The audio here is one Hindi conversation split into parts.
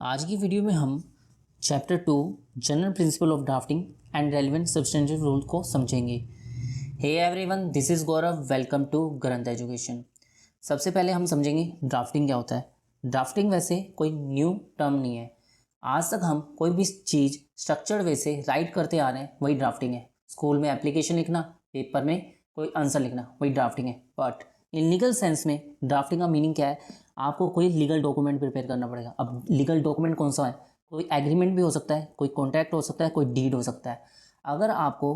आज की वीडियो में हम chapter 2 general principle of drafting and relevant substantive rule को समझेंगे। Hey everyone, this is Gaurav. Welcome to Granth education. सबसे पहले हम समझेंगे ड्राफ्टिंग क्या होता है। ड्राफ्टिंग वैसे कोई न्यू टर्म नहीं है। आज तक हम कोई भी चीज़ स्ट्रक्चर्ड वे से राइट करते आ रहे हैं, वही ड्राफ्टिंग है। स्कूल में एप्लीकेशन लिखना, पेपर में कोई आंसर लिखना, वही ड्राफ्टिंग है। बट इन लीगल सेंस में ड्राफ्टिंग का मीनिंग क्या है? आपको कोई लीगल डॉक्यूमेंट प्रिपेयर करना पड़ेगा। अब लीगल डॉक्यूमेंट कौन सा है? कोई एग्रीमेंट भी हो सकता है, कोई कॉन्ट्रैक्ट हो सकता है, कोई डीड हो सकता है। अगर आपको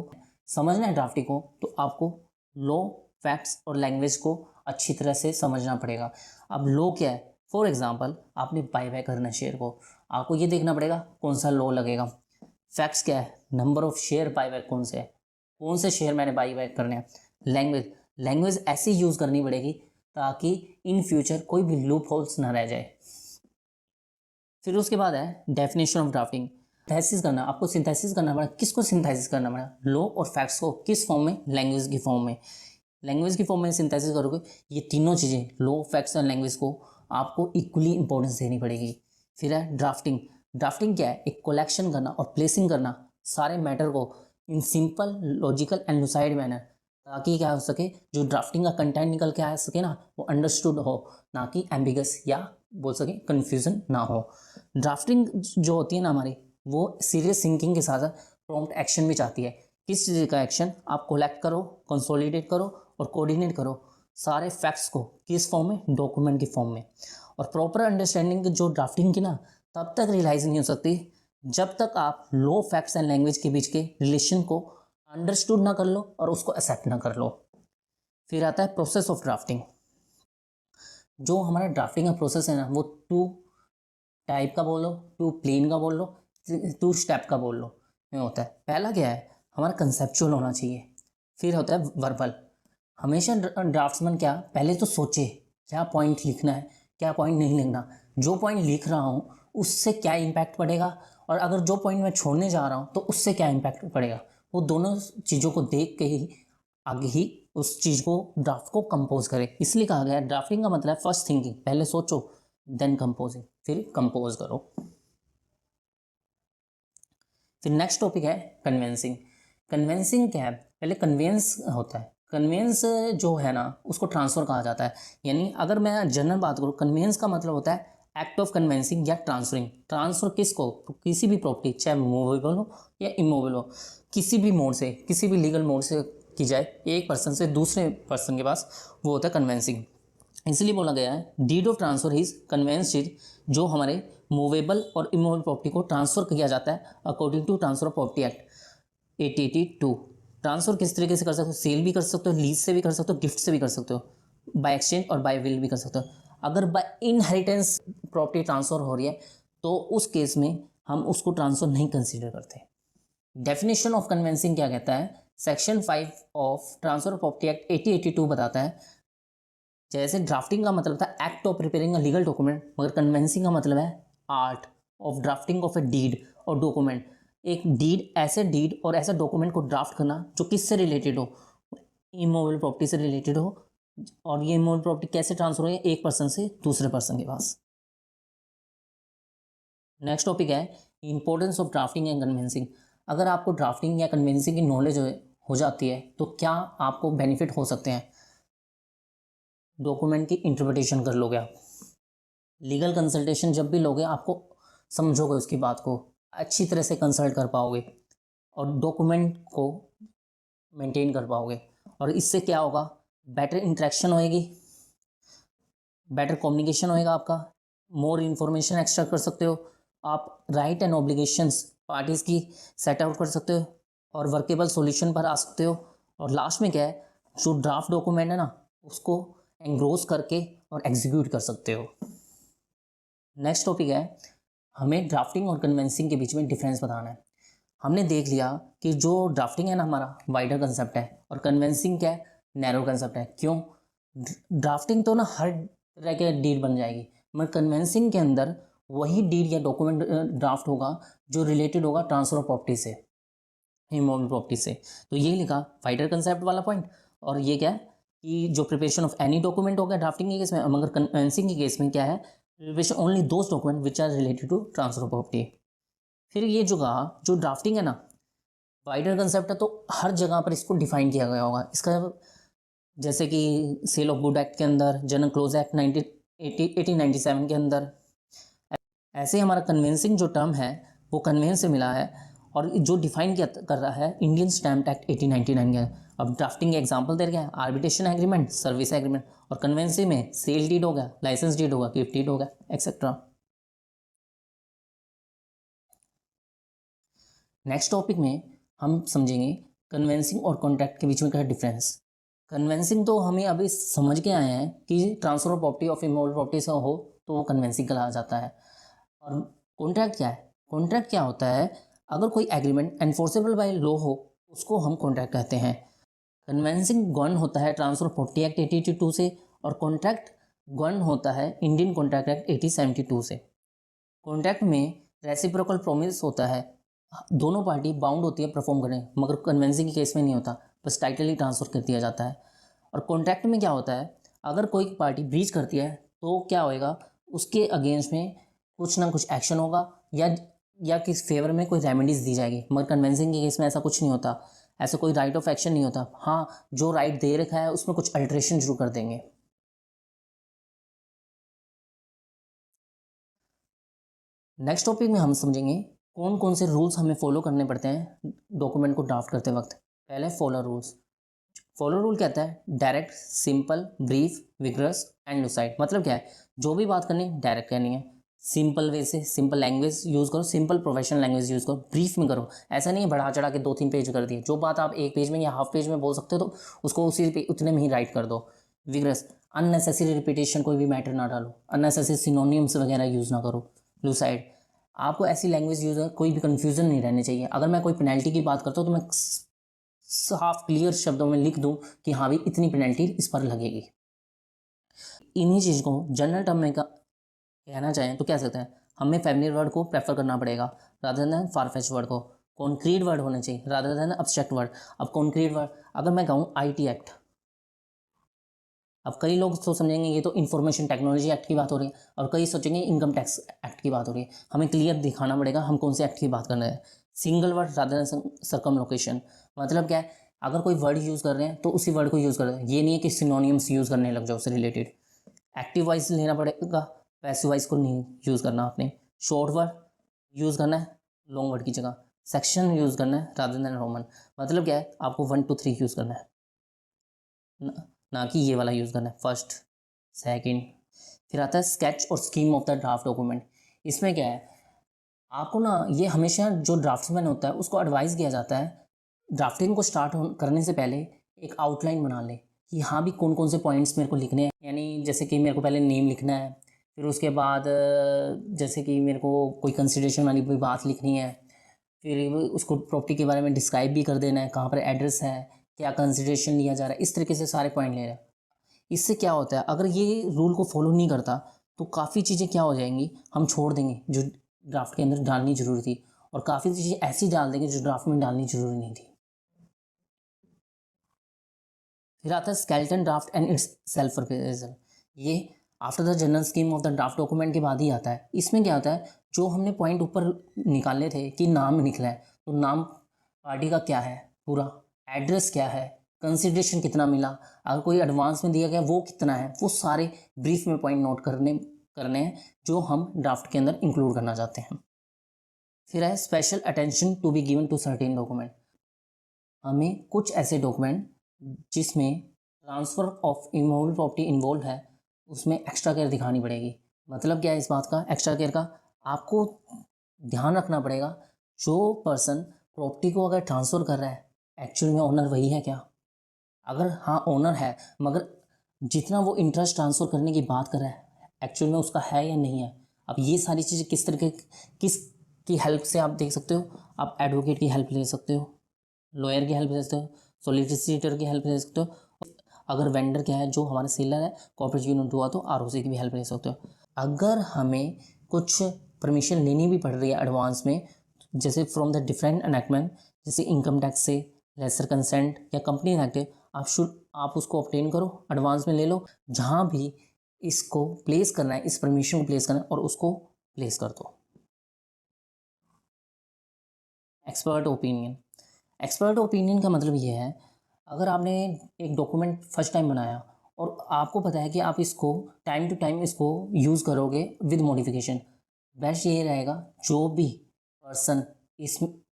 समझना है ड्राफ्टिंग को, तो आपको लॉ, फैक्ट्स और लैंग्वेज को अच्छी तरह से समझना पड़ेगा। अब लॉ क्या है? फॉर एग्जाम्पल, आपने बाय बाय करना है शेयर को, आपको ये देखना पड़ेगा कौन सा लॉ लगेगा। फैक्ट्स क्या है? Number of share buy back कौन से है, कौन से शेयर मैंने बाई बैक करने हैं। लैंग्वेज, लैंग्वेज ऐसी यूज़ करनी पड़ेगी ताकि इन फ्यूचर कोई भी लूप होल्स ना रह जाए। फिर उसके बाद है डेफिनेशन ऑफ ड्राफ्टिंग। सिंथेसिस करना, आपको सिंथेसिस करना पड़ा। किसको सिंथेसिस करना पड़ा? लॉ और फैक्ट्स को। किस फॉर्म में? लैंग्वेज की फॉर्म में। लैंग्वेज की फॉर्म में सिंथेसिस करोगे, ये तीनों चीज़ें, लॉ, फैक्ट्स और लैंग्वेज को आपको इक्वली इंपॉर्टेंस देनी पड़ेगी। फिर है ड्राफ्टिंग। ड्राफ्टिंग क्या है? एक कलेक्शन करना और प्लेसिंग करना सारे मैटर को in simple, logical and lucid manner, ताकि क्या हो सके, जो ड्राफ्टिंग का कंटेंट निकल के आ सके ना, वो अंडरस्टूड हो, ना कि एम्बिगस या बोल सके कन्फ्यूजन ना हो। ड्राफ्टिंग जो होती है ना हमारी, वो सीरियस थिंकिंग के साथ साथ प्रॉम्प्ट एक्शन भी चाहती है। किस चीज़ का एक्शन? आप कोलेक्ट करो, कंसोलिडेट करो और कोऑर्डिनेट करो सारे फैक्ट्स को। किस फॉर्म में? डॉक्यूमेंट की फॉर्म में। और प्रॉपर अंडरस्टैंडिंग जो ड्राफ्टिंग की ना, तब तक रियलाइज नहीं हो सकती जब तक आप लॉ, फैक्ट्स एंड लैंग्वेज के बीच के रिलेशन को अंडरस्टूड ना कर लो और उसको एक्सेप्ट ना कर लो। फिर आता है प्रोसेस ऑफ ड्राफ्टिंग। जो हमारा ड्राफ्टिंग का प्रोसेस है ना, वो टू टाइप का बोल लो, टू प्लेन का बोल लो, टू स्टेप का बोल लो में होता है। पहला क्या है? हमारा कंसेप्चुअल होना चाहिए। फिर होता है वर्बल। हमेशा ड्राफ्ट्समैन क्या, पहले तो सोचे क्या पॉइंट लिखना है, क्या पॉइंट नहीं लिखना, जो पॉइंट लिख रहा हूँ उससे क्या इम्पैक्ट पड़ेगा, और अगर जो पॉइंट मैं छोड़ने जा रहा हूँ तो उससे क्या इम्पैक्ट पड़ेगा। वो दोनों चीज़ों को देख के ही आगे ही उस चीज़ को, ड्राफ्ट को कंपोज करें। इसलिए कहा गया है ड्राफ्टिंग का मतलब फर्स्ट थिंकिंग, पहले सोचो देन कंपोजिंग, फिर कंपोज करो। फिर नेक्स्ट टॉपिक है कन्वेंसिंग। कन्वेंसिंग क्या है? पहले कन्वेंस होता है। कन्वेंस जो है ना, उसको ट्रांसफ़र कहा जाता है। यानी अगर मैं जनरल बात करूँ, कन्वेंस का मतलब होता है एक्ट ऑफ कन्वेंसिंग या ट्रांसफरिंग। ट्रांसफर किसको? किसी भी प्रॉपर्टी, चाहे मूवेबल हो या इमूवेबल हो, किसी भी मोड से, किसी भी लीगल मोड से की जाए एक पर्सन से दूसरे पर्सन के पास, वो होता है कन्वेंसिंग। इसलिए बोला गया है deed of transfer is convinced, जो हमारे मूवेबल और इमूवेबल प्रॉपर्टी को ट्रांसफर किया जाता है according to transfer of property act 1882। Transfer किस तरीके से कर सकते हो? सेल भी कर सकते हो, लीज से भी कर सकते हो, गिफ्ट से भी कर सकते हो, बाय एक्सचेंज और बाय विल भी कर सकते हो। अगर बाय इनहेरिटेंस प्रॉपर्टी ट्रांसफर हो रही है तो उस केस में हम उसको ट्रांसफर नहीं कंसीडर करते। डेफिनेशन ऑफ कन्वेंसिंग क्या कहता है? Section 5 of transfer of property act 1882 बताता है, जैसे ड्राफ्टिंग का मतलब था act of preparing a legal document, मगर कन्वेंसिंग का मतलब है art of drafting of a deed और डॉक्यूमेंट। एक डीड, ऐसे डीड और ऐसे डॉक्यूमेंट को ड्राफ्ट करना जो किससे रिलेटेड हो? इमूवेबल प्रॉपर्टी से रिलेटेड हो। और ये इमूवेबल प्रॉपर्टी कैसे ट्रांसफर हो? एक पर्सन से दूसरे पर्सन के पास। नेक्स्ट टॉपिक है importance of drafting and convincing. अगर आपको ड्राफ्टिंग या कन्वेंसिंग की नॉलेज हो जाती है तो क्या आपको बेनिफिट हो सकते हैं? डॉक्यूमेंट की इंटरप्रिटेशन कर लोगे आप। लीगल कंसल्टेशन जब भी लोगे, आपको समझोगे उसकी बात को, अच्छी तरह से कंसल्ट कर पाओगे और डॉक्यूमेंट को मेंटेन कर पाओगे। और इससे क्या होगा? बेटर इंटरेक्शन होएगी, बेटर कम्युनिकेशन होएगा आपका, मोर इन्फॉर्मेशन एक्सट्रैक्ट कर सकते हो आप, राइट एंड ऑब्लिगेशंस पार्टीज की सेट आउट कर सकते हो और वर्केबल सॉल्यूशन पर आ सकते हो। और लास्ट में क्या है, जो ड्राफ्ट डॉक्यूमेंट है ना, उसको एंग्रोस करके और एग्जीक्यूट कर सकते हो। नेक्स्ट टॉपिक है, हमें ड्राफ्टिंग और कन्वेंसिंग के बीच में डिफरेंस बताना है। हमने देख लिया कि जो ड्राफ्टिंग है ना, हमारा वाइडर कंसेप्ट है, और कन्वेंसिंग क्या है? नैरो कंसेप्ट है। क्यों? ड्राफ्टिंग तो ना हर तरह के डीड बन जाएगी, मगर कन्वेंसिंग के अंदर वही डीड या डॉक्यूमेंट ड्राफ्ट होगा जो रिलेटेड होगा ट्रांसफर ऑफ प्रॉपर्टी से, इमूवेबल प्रॉपर्टी से। तो ये लिखा वाइडर कंसेप्ट वाला पॉइंट। और ये क्या है कि जो प्रिपरेशन ऑफ एनी डॉक्यूमेंट हो गया ड्राफ्टिंग के केस में, मगर कन्वेंसिंग के केस में क्या है, reservation only those document which are related to transfer of property. फिर ये जो कहा, जो ड्राफ्टिंग है ना, वाइडर कंसेप्ट है, तो हर जगह पर इसको डिफाइन किया गया होगा। इसका जैसे कि सेल ऑफ गुड एक्ट के अंदर, जनरल क्लोज एक्ट 1897 के अंदर, ऐसे ही हमारा कन्वेंसिंग जो टर्म है वो कन्वेंस से मिला है, और जो डिफाइन किया कर रहा है इंडियन स्टैम्प एक्ट 1899 के। अब ड्राफ्टिंग के एग्जांपल दे रहे हैं, आर्बिट्रेशन एग्रीमेंट, सर्विस एग्रीमेंट, और कन्वेंसिंग में सेल डीड होगा, लाइसेंस डीड होगा, गिफ्ट डीड होगा, एक्सेट्रा। नेक्स्ट टॉपिक में हम समझेंगे कन्वेंसिंग और कॉन्ट्रैक्ट के बीच में क्या डिफरेंस। कन्वेंसिंग तो हमें अभी समझ के आए हैं कि transfer of property of immovable property से हो तो वो कन्वेंसिंग कहा जाता है। और कॉन्ट्रैक्ट क्या है? कॉन्ट्रैक्ट क्या होता है? अगर कोई एग्रीमेंट एनफोर्सेबल बाय लॉ हो उसको हम कॉन्ट्रैक्ट कहते हैं। कन्वेंसिंग गवर्न होता है ट्रांसफर ऑफ प्रॉपर्टी एक्ट 1882 से, और कॉन्ट्रैक्ट गवर्न होता है इंडियन कॉन्ट्रैक्ट एक्ट 1872 से। कॉन्ट्रैक्ट में रेसिप्रोकल प्रॉमिस होता है, दोनों पार्टी बाउंड होती है परफॉर्म करने, मगर कन्वेंसिंग के केस में नहीं होता, बस टाइटल ही ट्रांसफर कर दिया जाता है। और कॉन्ट्रैक्ट में क्या होता है, अगर कोई पार्टी ब्रीच करती है तो क्या होएगा, उसके अगेंस्ट में कुछ ना कुछ एक्शन होगा, या किस फेवर में कोई रेमेडीज दी जाएगी। मगर कन्वेंसिंग के केस में ऐसा कुछ नहीं होता, ऐसा कोई राइट ऑफ एक्शन नहीं होता। हाँ, जो राइट दे रखा है उसमें कुछ अल्ट्रेशन जरूर कर देंगे। नेक्स्ट टॉपिक में हम समझेंगे कौन कौन से रूल्स हमें फॉलो करने पड़ते हैं डॉक्यूमेंट को ड्राफ्ट करते वक्त। पहले फॉलो रूल्स। फॉलो रूल कहता है direct, simple, brief, vigorous and lucid. मतलब क्या है, जो भी बात करनी डायरेक्ट कहनी है, सिंपल वे से, सिंपल लैंग्वेज यूज़ करो, सिंपल प्रोफेशनल लैंग्वेज यूज़ करो, ब्रीफ में करो। ऐसा नहीं है बढ़ा चढ़ा के 2-3 पेज कर दिए, जो बात आप एक पेज में या हाफ पेज में बोल सकते हो तो उसको उतने में ही राइट कर दो। विग्रस, अननेसेसरी रिपीटेशन, कोई भी मैटर ना डालो, अननेसेसरी सिनोनिम्स वगैरह यूज़ ना करो। लुसाइड, आपको ऐसी लैंग्वेज यूज़ है कोई भी कन्फ्यूजन नहीं रहनी चाहिए। अगर मैं कोई पेनल्टी की बात करता हूँ तो मैं साफ क्लियर शब्दों में लिख दूं कि हाँ भाई इतनी पेनल्टी इस पर लगेगी। इन्हीं चीज़ को जनरल टर्म में कहना चाहें तो कह सकते हैं, हमें फैमिलियर वर्ड को प्रेफर करना पड़ेगा रादर देन फारफेच वर्ड को। कॉन्क्रीट वर्ड होने चाहिए रादर देन अब्स्ट्रैक्ट वर्ड। अब कॉन्क्रीट वर्ड, अगर मैं कहूँ IT एक्ट, अब कई लोग तो समझेंगे ये तो इन्फॉर्मेशन टेक्नोलॉजी एक्ट की बात हो रही है, और कई सोचेंगे इनकम टैक्स एक्ट की बात हो रही है। हमें क्लियर दिखाना पड़ेगा हम कौन से एक्ट की बात कर रहे हैं। सिंगल वर्ड रादर देन सर्कमलोकेशन, मतलब क्या है, अगर कोई वर्ड यूज़ कर रहे हैं तो उसी वर्ड को यूज़ कर रहे हैं, ये नहीं है कि सिनोनियम्स यूज़ करने लग जाओ उससे रिलेटेड। एक्टिव वाइज लेना पड़ेगा, पैसिव वाइज को नहीं यूज़ करना आपने। शॉर्ट वर्ड यूज़ करना है लॉन्ग वर्ड की जगह। सेक्शन यूज़ करना है रादर देन रोमन, मतलब क्या है, आपको 1 to 3 यूज़ करना है, ना कि ये वाला यूज़ करना है, फर्स्ट सेकंड। फिर आता है स्केच और scheme of the draft document. इसमें क्या है, आपको ना ये हमेशा जो ड्राफ्ट्समैन होता है उसको एडवाइस किया जाता है ड्राफ्टिंग को स्टार्ट करने से पहले एक आउटलाइन बना ले कि हाँ भी कौन कौन से पॉइंट्स मेरे को लिखने हैं। यानी जैसे कि मेरे को पहले नेम लिखना है, फिर उसके बाद जैसे कि मेरे को कोई कंसिडरेशन वाली कोई बात लिखनी है, फिर उसको प्रॉपर्टी के बारे में डिस्क्राइब भी कर देना है, कहाँ पर एड्रेस है, क्या कंसिडरेशन लिया जा रहा है, इस तरीके से सारे पॉइंट ले रहे हैं। इससे क्या होता है, अगर ये रूल को फॉलो नहीं करता तो काफ़ी चीज़ें क्या हो जाएंगी, हम छोड़ देंगे जो ड्राफ्ट के अंदर डालनी जरूरी थी, और काफ़ी चीज़ें ऐसी डाल देंगे जो ड्राफ्ट में डालनी जरूरी नहीं थी। फिर आता है skeleton draft and its self appraisal. ये after the general scheme of the draft document के बाद ही आता है। इसमें क्या होता है, जो हमने पॉइंट ऊपर निकाले थे कि नाम निकला है, तो नाम पार्टी का क्या है पूरा, एड्रेस क्या है, कंसिडरेशन कितना मिला, अगर कोई एडवांस में दिया गया वो कितना है, वो सारे ब्रीफ में पॉइंट नोट करने हैं जो हम ड्राफ्ट के अंदर इंक्लूड करना चाहते हैं। फिर है special attention to be given to certain document. हमें कुछ ऐसे डॉक्यूमेंट जिसमें transfer of immovable property involve है उसमें एक्स्ट्रा केयर दिखानी पड़ेगी। मतलब क्या है इस बात का, एक्स्ट्रा केयर का, आपको ध्यान रखना पड़ेगा जो पर्सन प्रॉपर्टी को अगर ट्रांसफ़र कर रहा है एक्चुअल में ओनर वही है क्या। अगर हाँ ओनर है, मगर जितना वो इंटरेस्ट ट्रांसफ़र करने की बात कर रहा है एक्चुअल में उसका है या नहीं है। अब ये सारी चीज़ें किस तरीके किस की हेल्प से आप देख सकते हो, आप एडवोकेट की हेल्प ले सकते हो, लॉयर की हेल्प ले सकते हो, सॉलिसिटर की हेल्प ले सकते हो, अगर वेंडर क्या है जो हमारे सेलर है कॉर्पोरेट यूनिट हुआ तो ROC की भी हेल्प ले सकते हो। अगर हमें कुछ परमिशन लेनी भी पड़ रही है एडवांस में, जैसे फ्रॉम द डिफरेंट एनेक्टमेंट, जैसे इनकम टैक्स से, लेसर कंसेंट या कंपनी एक्ट, आप उसको ऑब्टेन करो, एडवांस में ले लो। जहाँ भी इसको प्लेस करना है, इस परमिशन को प्लेस करना है और उसको प्लेस कर दो। Expert opinion. एक्सपर्ट ओपिनियन का मतलब ये है, अगर आपने एक डॉक्यूमेंट फर्स्ट टाइम बनाया और आपको पता है कि आप इसको टाइम टू टाइम इसको यूज़ करोगे विद मॉडिफिकेशन, बेस्ट ये रहेगा जो भी पर्सन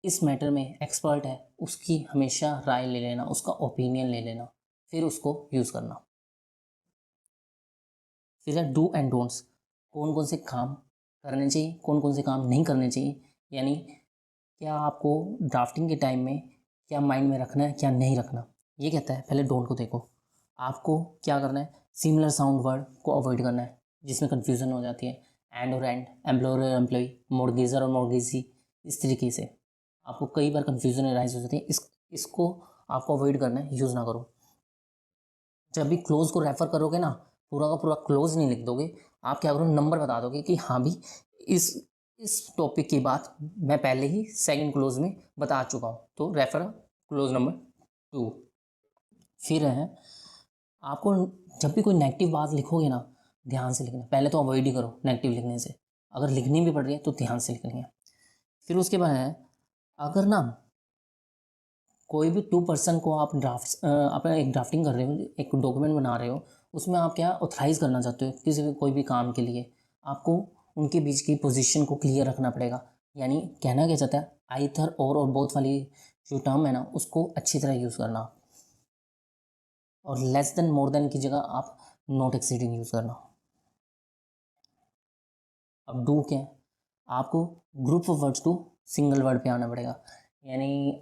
इस मैटर में एक्सपर्ट है उसकी हमेशा राय ले लेना, उसका ओपिनियन ले लेना, फिर उसको यूज़ करना। फिर है डू एंड डोंट्स, कौन कौन से काम करने चाहिए, कौन कौन से काम नहीं करने चाहिए, यानी क्या आपको ड्राफ्टिंग के टाइम में क्या माइंड में रखना है, क्या नहीं रखना। ये कहता है पहले डोंट को देखो, आपको क्या करना है, सिमिलर साउंड वर्ड को अवॉइड करना है जिसमें कन्फ्यूज़न हो जाती है, एंड और एंड, एम्प्लॉयर और एम्प्लॉई, मोर्गेजर और मोर्गेजी, इस तरीके से आपको कई बार कन्फ्यूज़न राइज हो जाती है। इसको आपको अवॉइड करना है, यूज़ ना करो। जब भी क्लोज को रेफ़र करोगे ना, पूरा का पूरा क्लोज नहीं लिख दोगे, आप क्या करो, नंबर बता दोगे कि हाँ भी इस टॉपिक की बात मैं पहले ही सेकंड क्लोज में बता चुका हूँ, तो रेफर क्लोज नंबर 2। फिर है, आपको जब भी कोई नेगेटिव बात लिखोगे ना, ध्यान से लिखना, पहले तो अवॉइड ही करो नेगेटिव लिखने से, अगर लिखनी भी पड़ रही है तो ध्यान से लिखनी है। फिर उसके बाद है, अगर ना कोई भी 2 पर्सन को आप अपना एक ड्राफ्टिंग कर रहे हो, एक डॉक्यूमेंट बना रहे हो, उसमें आप क्या ऑथराइज़ करना चाहते हो किसी भी कोई भी काम के लिए, आपको उनके बीच की पोजीशन को क्लियर रखना पड़ेगा। यानी कहना क्या चाहता है, आइदर और बोथ वाली जो टर्म है ना, उसको अच्छी तरह यूज़ करना, और लेस देन मोर देन की जगह आप नॉट एक्सीडिंग यूज़ करना। अब डू क्या है, आपको group of words to single word पे आना पड़ेगा। यानी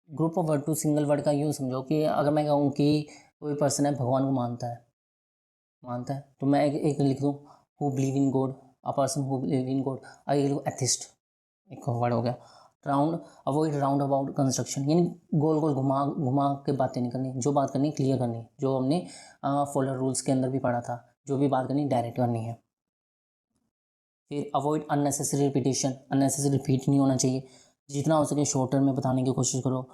group of word to single word का यूँ समझो कि अगर मैं कहूँ कि कोई पर्सन है भगवान को मानता है, तो मैं एक लिख दूँ who believe in God, a person who believe in God, अगर लिख दूँ एथिस्ट, एक वर्ड हो गया। Round, avoid round about construction, यानी गोल गोल घुमा घुमा के बातें नहीं करनी, जो बात करनी क्लियर करनी, जो हमने फॉलो रूल्स के अंदर भी पढ़ा था, जो भी बात करनी डायरेक्ट करनी है। फिर avoid unnecessary repetition, unnecessary repeat नहीं होना चाहिए, जितना हो सके शॉर्ट टर्म में बताने की कोशिश करो,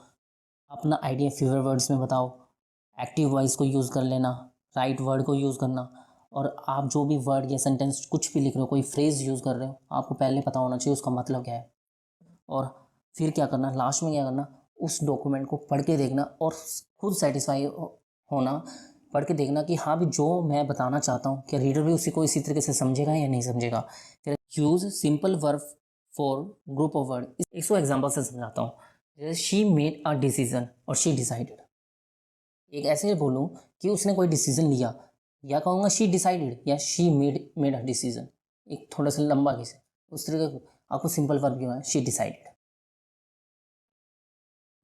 अपना आइडिया फ्यूअर वर्ड्स में बताओ, एक्टिव वॉइस को यूज़ कर लेना, राइट वर्ड को यूज़ करना, और आप जो भी वर्ड या सेंटेंस कुछ भी लिख रहे हो, कोई फ्रेज़ यूज़ कर रहे हो, आपको पहले पता होना चाहिए उसका मतलब क्या है। और फिर क्या करना, लास्ट में क्या करना, उस डॉक्यूमेंट को पढ़ के देखना और खुद सेटिस्फाई होना, पढ़ के देखना कि हाँ भी जो मैं बताना चाहता हूँ क्या रीडर भी उसी को इसी तरीके से समझेगा या नहीं समझेगा। फिर use simple verb for group of word, इसको एग्जाम्पल से समझाता हूँ। जैसे शी मेड अ डिसीजन और शी डिसाइडेड, एक ऐसे बोलूँ कि उसने कोई डिसीजन लिया, या कहूँगा शी डिसाइडेड या शी मेड अ डिसीजन, एक थोड़ा सा लंबा कैसे, उस तरीके आपको सिंपल वर्ब क्यों है, शी डिसाइडेड।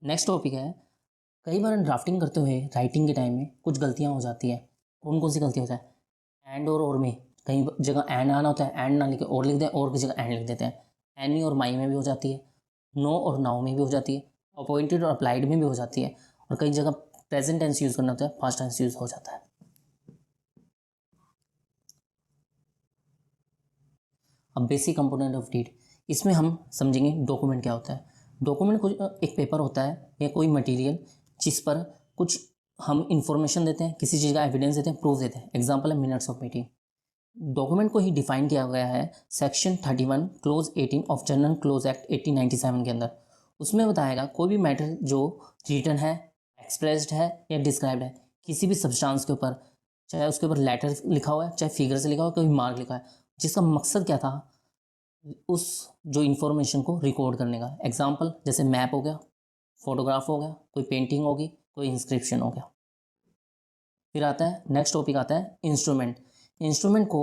नेक्स्ट टॉपिक है, कई बार ड्राफ्टिंग करते हुए राइटिंग के टाइम में कुछ गलतियाँ हो जाती है। कौन कौन सी गलती होता है, एंड और में कई जगह एंड आना होता है, एंड ना लिख के और लिख दें, और की जगह एंड लिख देते हैं। एनी और माई में भी हो जाती है, नो और नाउ में भी हो जाती है, अपॉइंटेड और अप्लाइड में भी हो जाती है, और कई जगह प्रेजेंट टेंस यूज़ करना होता है, पास्ट टेंस यूज़ हो जाता है। अब बेसिक कंपोनेंट ऑफ डीड, इसमें हम समझेंगे डॉक्यूमेंट क्या होता है। डॉक्यूमेंट कुछ एक पेपर होता है या कोई मटेरियल जिस पर कुछ हम इंफॉर्मेशन देते हैं, किसी चीज़ का एविडेंस देते हैं, प्रूफ देते हैं। एग्जांपल है मिनट्स ऑफ मीटिंग। डॉक्यूमेंट को ही डिफाइन किया गया है section 31 close 18 of general close act 1897 के अंदर। उसमें बताएगा कोई भी मैटर जो रिटन है, एक्सप्रेस्ड है या डिस्क्राइब्ड है किसी भी सब्सटेंस के ऊपर, चाहे उसके ऊपर लेटर लिखा हुआ है, चाहे फिगर से लिखा हुआ है, कोई मार्क लिखा है, जिसका मकसद क्या था, उस जो इन्फॉर्मेशन को रिकॉर्ड करने का। एग्जाम्पल जैसे मैप हो गया, फोटोग्राफ हो गया, कोई पेंटिंग होगी, कोई इंस्क्रिप्शन हो गया। फिर आता है नेक्स्ट टॉपिक आता है इंस्ट्रूमेंट। इंस्ट्रूमेंट को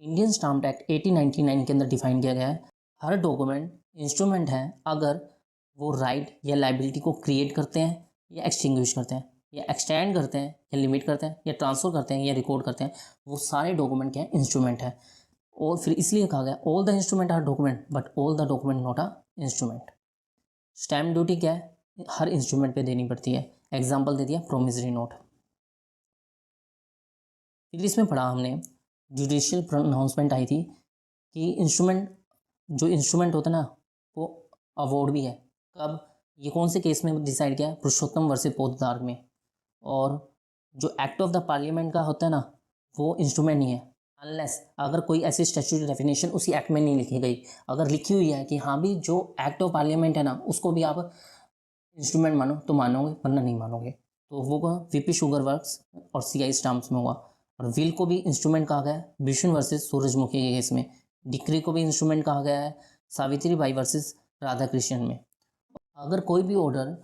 इंडियन स्टाम्प एक्ट 1899 के अंदर डिफाइन किया गया है। हर डॉक्यूमेंट इंस्ट्रूमेंट है अगर वो राइट या लाइबिलिटी को क्रिएट करते हैं या एक्सटिंग्विश करते हैं या एक्सटेंड करते हैं या लिमिट करते हैं या ट्रांसफ़र करते हैं या रिकॉर्ड करते हैं, वो सारे डॉक्यूमेंट क्या है, इंस्ट्रूमेंट है। और फिर इसलिए कहा गया all the instrument are document but all the document not a instrument. Stamp duty क्या है, हर इंस्ट्रूमेंट पे देनी पड़ती है। एग्जाम्पल दे दिया प्रोमिसरी नोट। फिर इसमें पढ़ा हमने, जुडिशियल अनाउंसमेंट आई थी कि जो इंस्ट्रूमेंट होता है ना, वो अवार्ड भी है। कब, ये कौन से केस में डिसाइड किया है, पुरुषोत्तम वर्सेस पोद्दार में। और जो एक्ट ऑफ द पार्लियामेंट का होता है ना, वो इंस्ट्रूमेंट नहीं है, अनलेस अगर कोई ऐसी स्टैट्यूटरी डेफिनेशन उसी एक्ट में नहीं लिखी गई, अगर लिखी हुई है कि हाँ भी जो एक्ट ऑफ पार्लियामेंट है ना उसको भी आप इंस्ट्रूमेंट मानो तो मानोगे, वरना नहीं मानोगे। तो वो वीपी शुगर वर्क्स और सीआई स्टाम्प्स में हुआ। और विल को भी इंस्ट्रूमेंट कहा गया है बिशुन वर्सेस सूरजमुखी के केस में। डिक्री को भी इंस्ट्रूमेंट कहा गया है सावित्री बाई वर्सेस राधा कृष्णन में। अगर कोई भी ऑर्डर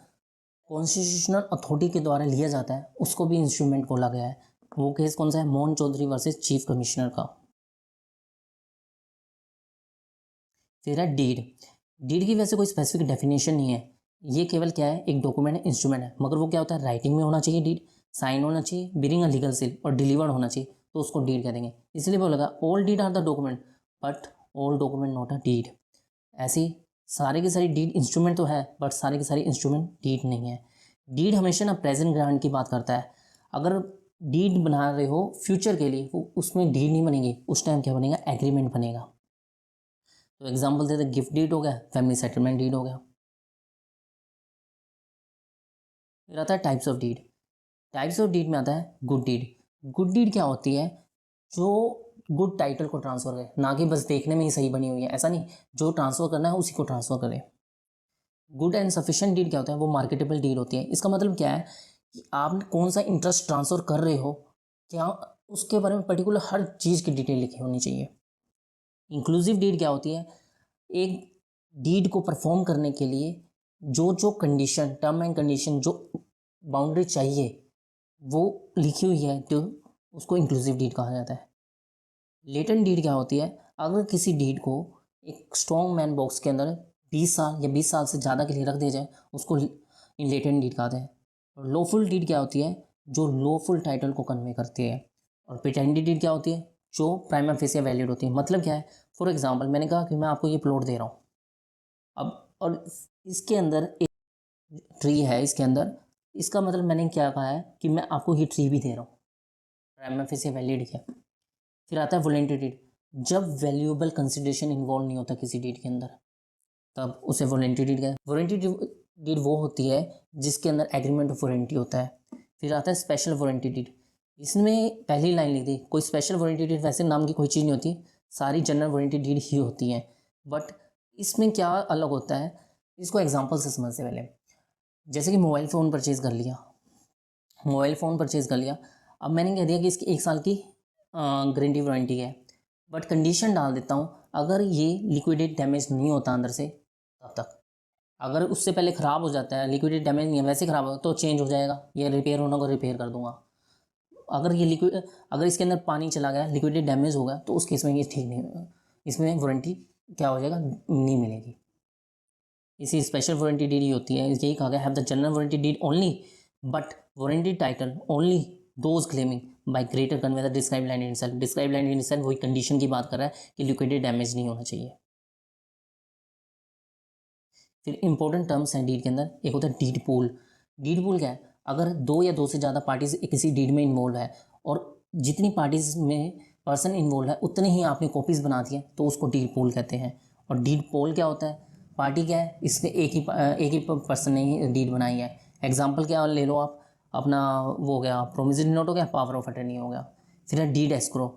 कॉन्स्टिट्यूशनल अथॉरिटी के द्वारा लिया जाता है उसको भी इंस्ट्रूमेंट बोला गया है। वो केस कौन सा है? Mohan Chaudhary versus chief commissioner का। फिर है डीड। डीड की वैसे कोई स्पेसिफिक डेफिनेशन नहीं है, ये केवल क्या है, एक डॉक्यूमेंट है, इंस्ट्रूमेंट है, मगर वो क्या होता है, राइटिंग में होना चाहिए डीड, साइन होना चाहिए, बियरिंग अ लीगल सील और डिलीवर्ड होना चाहिए, तो उसको डीड कह देंगे। इसलिए बोलेगा all deed are the document but all document not a deed. ऐसी सारे की सारी डीड इंस्ट्रूमेंट तो है बट सारे के सारे इंस्ट्रूमेंट डीड नहीं है। डीड हमेशा ना प्रेजेंट ग्रांट की बात करता है। अगर डीड बना रहे हो फ्यूचर के लिए, वो उसमें डीड नहीं बनेगी, उस टाइम क्या बनेगा, एग्रीमेंट बनेगा। तो एग्जाम्पल देते, गिफ्ट डीड हो गया, फैमिली सेटलमेंट डीड हो गया। फिर आता है types of deed. Types of deed में आता है गुड डीड। गुड डीड क्या होती है? जो गुड टाइटल को ट्रांसफर करे, ना कि बस देखने में ही सही बनी हुई है, ऐसा नहीं, जो ट्रांसफर करना है उसी को ट्रांसफर करे। गुड एंड सफिशिएंट डीड क्या होता है? वो मार्केटेबल डीड होती है। इसका मतलब क्या है कि आप कौन सा इंटरेस्ट ट्रांसफर कर रहे हो, क्या उसके बारे में पर्टिकुलर हर चीज़ की डिटेल लिखी होनी चाहिए। इंक्लूसिव डीड क्या होती है? एक डीड को परफॉर्म करने के लिए जो जो कंडीशन, टर्म एंड कंडीशन, जो बाउंड्री चाहिए वो लिखी हुई है, तो उसको इंक्लूसिव डीड कहा जाता है। लेटेंट डीड क्या होती है? अगर किसी डीड को एक स्ट्रॉन्ग मैन बॉक्स के अंदर 20 साल या 20 साल से ज़्यादा के लिए रख दिया जाए, उसको लेटेंट डीड कहते हैं। और लॉफुल डीड क्या होती है? जो लॉफुल टाइटल को कन्वे करती है। और प्रिटेंडेड डीड क्या होती है? जो प्राइमा फेसिया वैलिड होती है। मतलब क्या है? फॉर एग्जाम्पल मैंने कहा कि मैं आपको ये प्लॉट दे रहा हूँ अब, और इसके अंदर एक ट्री है, इसके अंदर, इसका मतलब मैंने क्या कहा है कि मैं आपको ये ट्री भी दे रहा हूँ, प्राइमा फेसिया वैलिड है। फिर आता है वॉलेंटरी डीड। जब वैल्यूएबल कंसिडरेशन इन्वॉल्व नहीं होता किसी डीड के अंदर, तब उसे वॉलेंटरी डीड कहते हैं। वॉलेंटरी डीड वो होती है जिसके अंदर एग्रीमेंट ऑफ वारंटी होता है। फिर आता है स्पेशल वारंटी डीड। इसमें पहली लाइन लिख दी, कोई स्पेशल वारंटी डीड वैसे नाम की कोई चीज़ नहीं होती, सारी जनरल वारंटी डीड ही होती हैं। बट इसमें क्या अलग होता है, इसको एग्जाम्पल से समझते पहले। जैसे कि मोबाइल फ़ोन परचेज़ कर लिया, मोबाइल फ़ोन परचेज़ कर लिया, अब मैंने कह दिया कि इसकी 1 साल की गारंटी वारंटी है, बट कंडीशन डाल देता हूँ अगर ये लिक्विडेट डैमेज नहीं होता अंदर से तब तक। अगर उससे पहले ख़राब हो जाता है, लिक्विडेट डैमेज नहीं है, वैसे ख़राब हो तो चेंज हो जाएगा, ये रिपेयर होना को रिपेयर कर दूंगा। अगर ये लिक्विड, अगर इसके अंदर पानी चला गया, लिक्विडेट डैमेज होगा, तो उस केस में ये ठीक नहीं होगा, इसमें वारंटी क्या हो जाएगा, नहीं मिलेगी। इसी स्पेशल वारंटी डीड होती है, यही कहा गया, have the general warranty deed only but warranty title only those claiming by grantor convey the describe land in self. Describe land in self वही कंडीशन की बात कर रहा है कि लिक्विडेट डैमेज नहीं होना चाहिए। फिर इंपॉर्टेंट टर्म्स हैं डीड के अंदर, एक होता है डीड पूल। डीड पूल क्या है? अगर 2 या 2 से ज़्यादा पार्टीज किसी डीड में इन्वॉल्व है और जितनी पार्टीज में पर्सन इन्वॉल्व है उतने ही आपने कॉपीज़ बना दी है, तो उसको डीड पूल कहते हैं। और डीड पोल क्या होता है? पार्टी क्या है, इसने एक ही पर्सन ने ही डीड बनाई है। एग्जाम्पल क्या ले लो आप, अपना वो हो गया प्रोमिसरी नोट हो गया, पावर ऑफ अटर्नी हो गया। फिर है डीड एस्क्रो।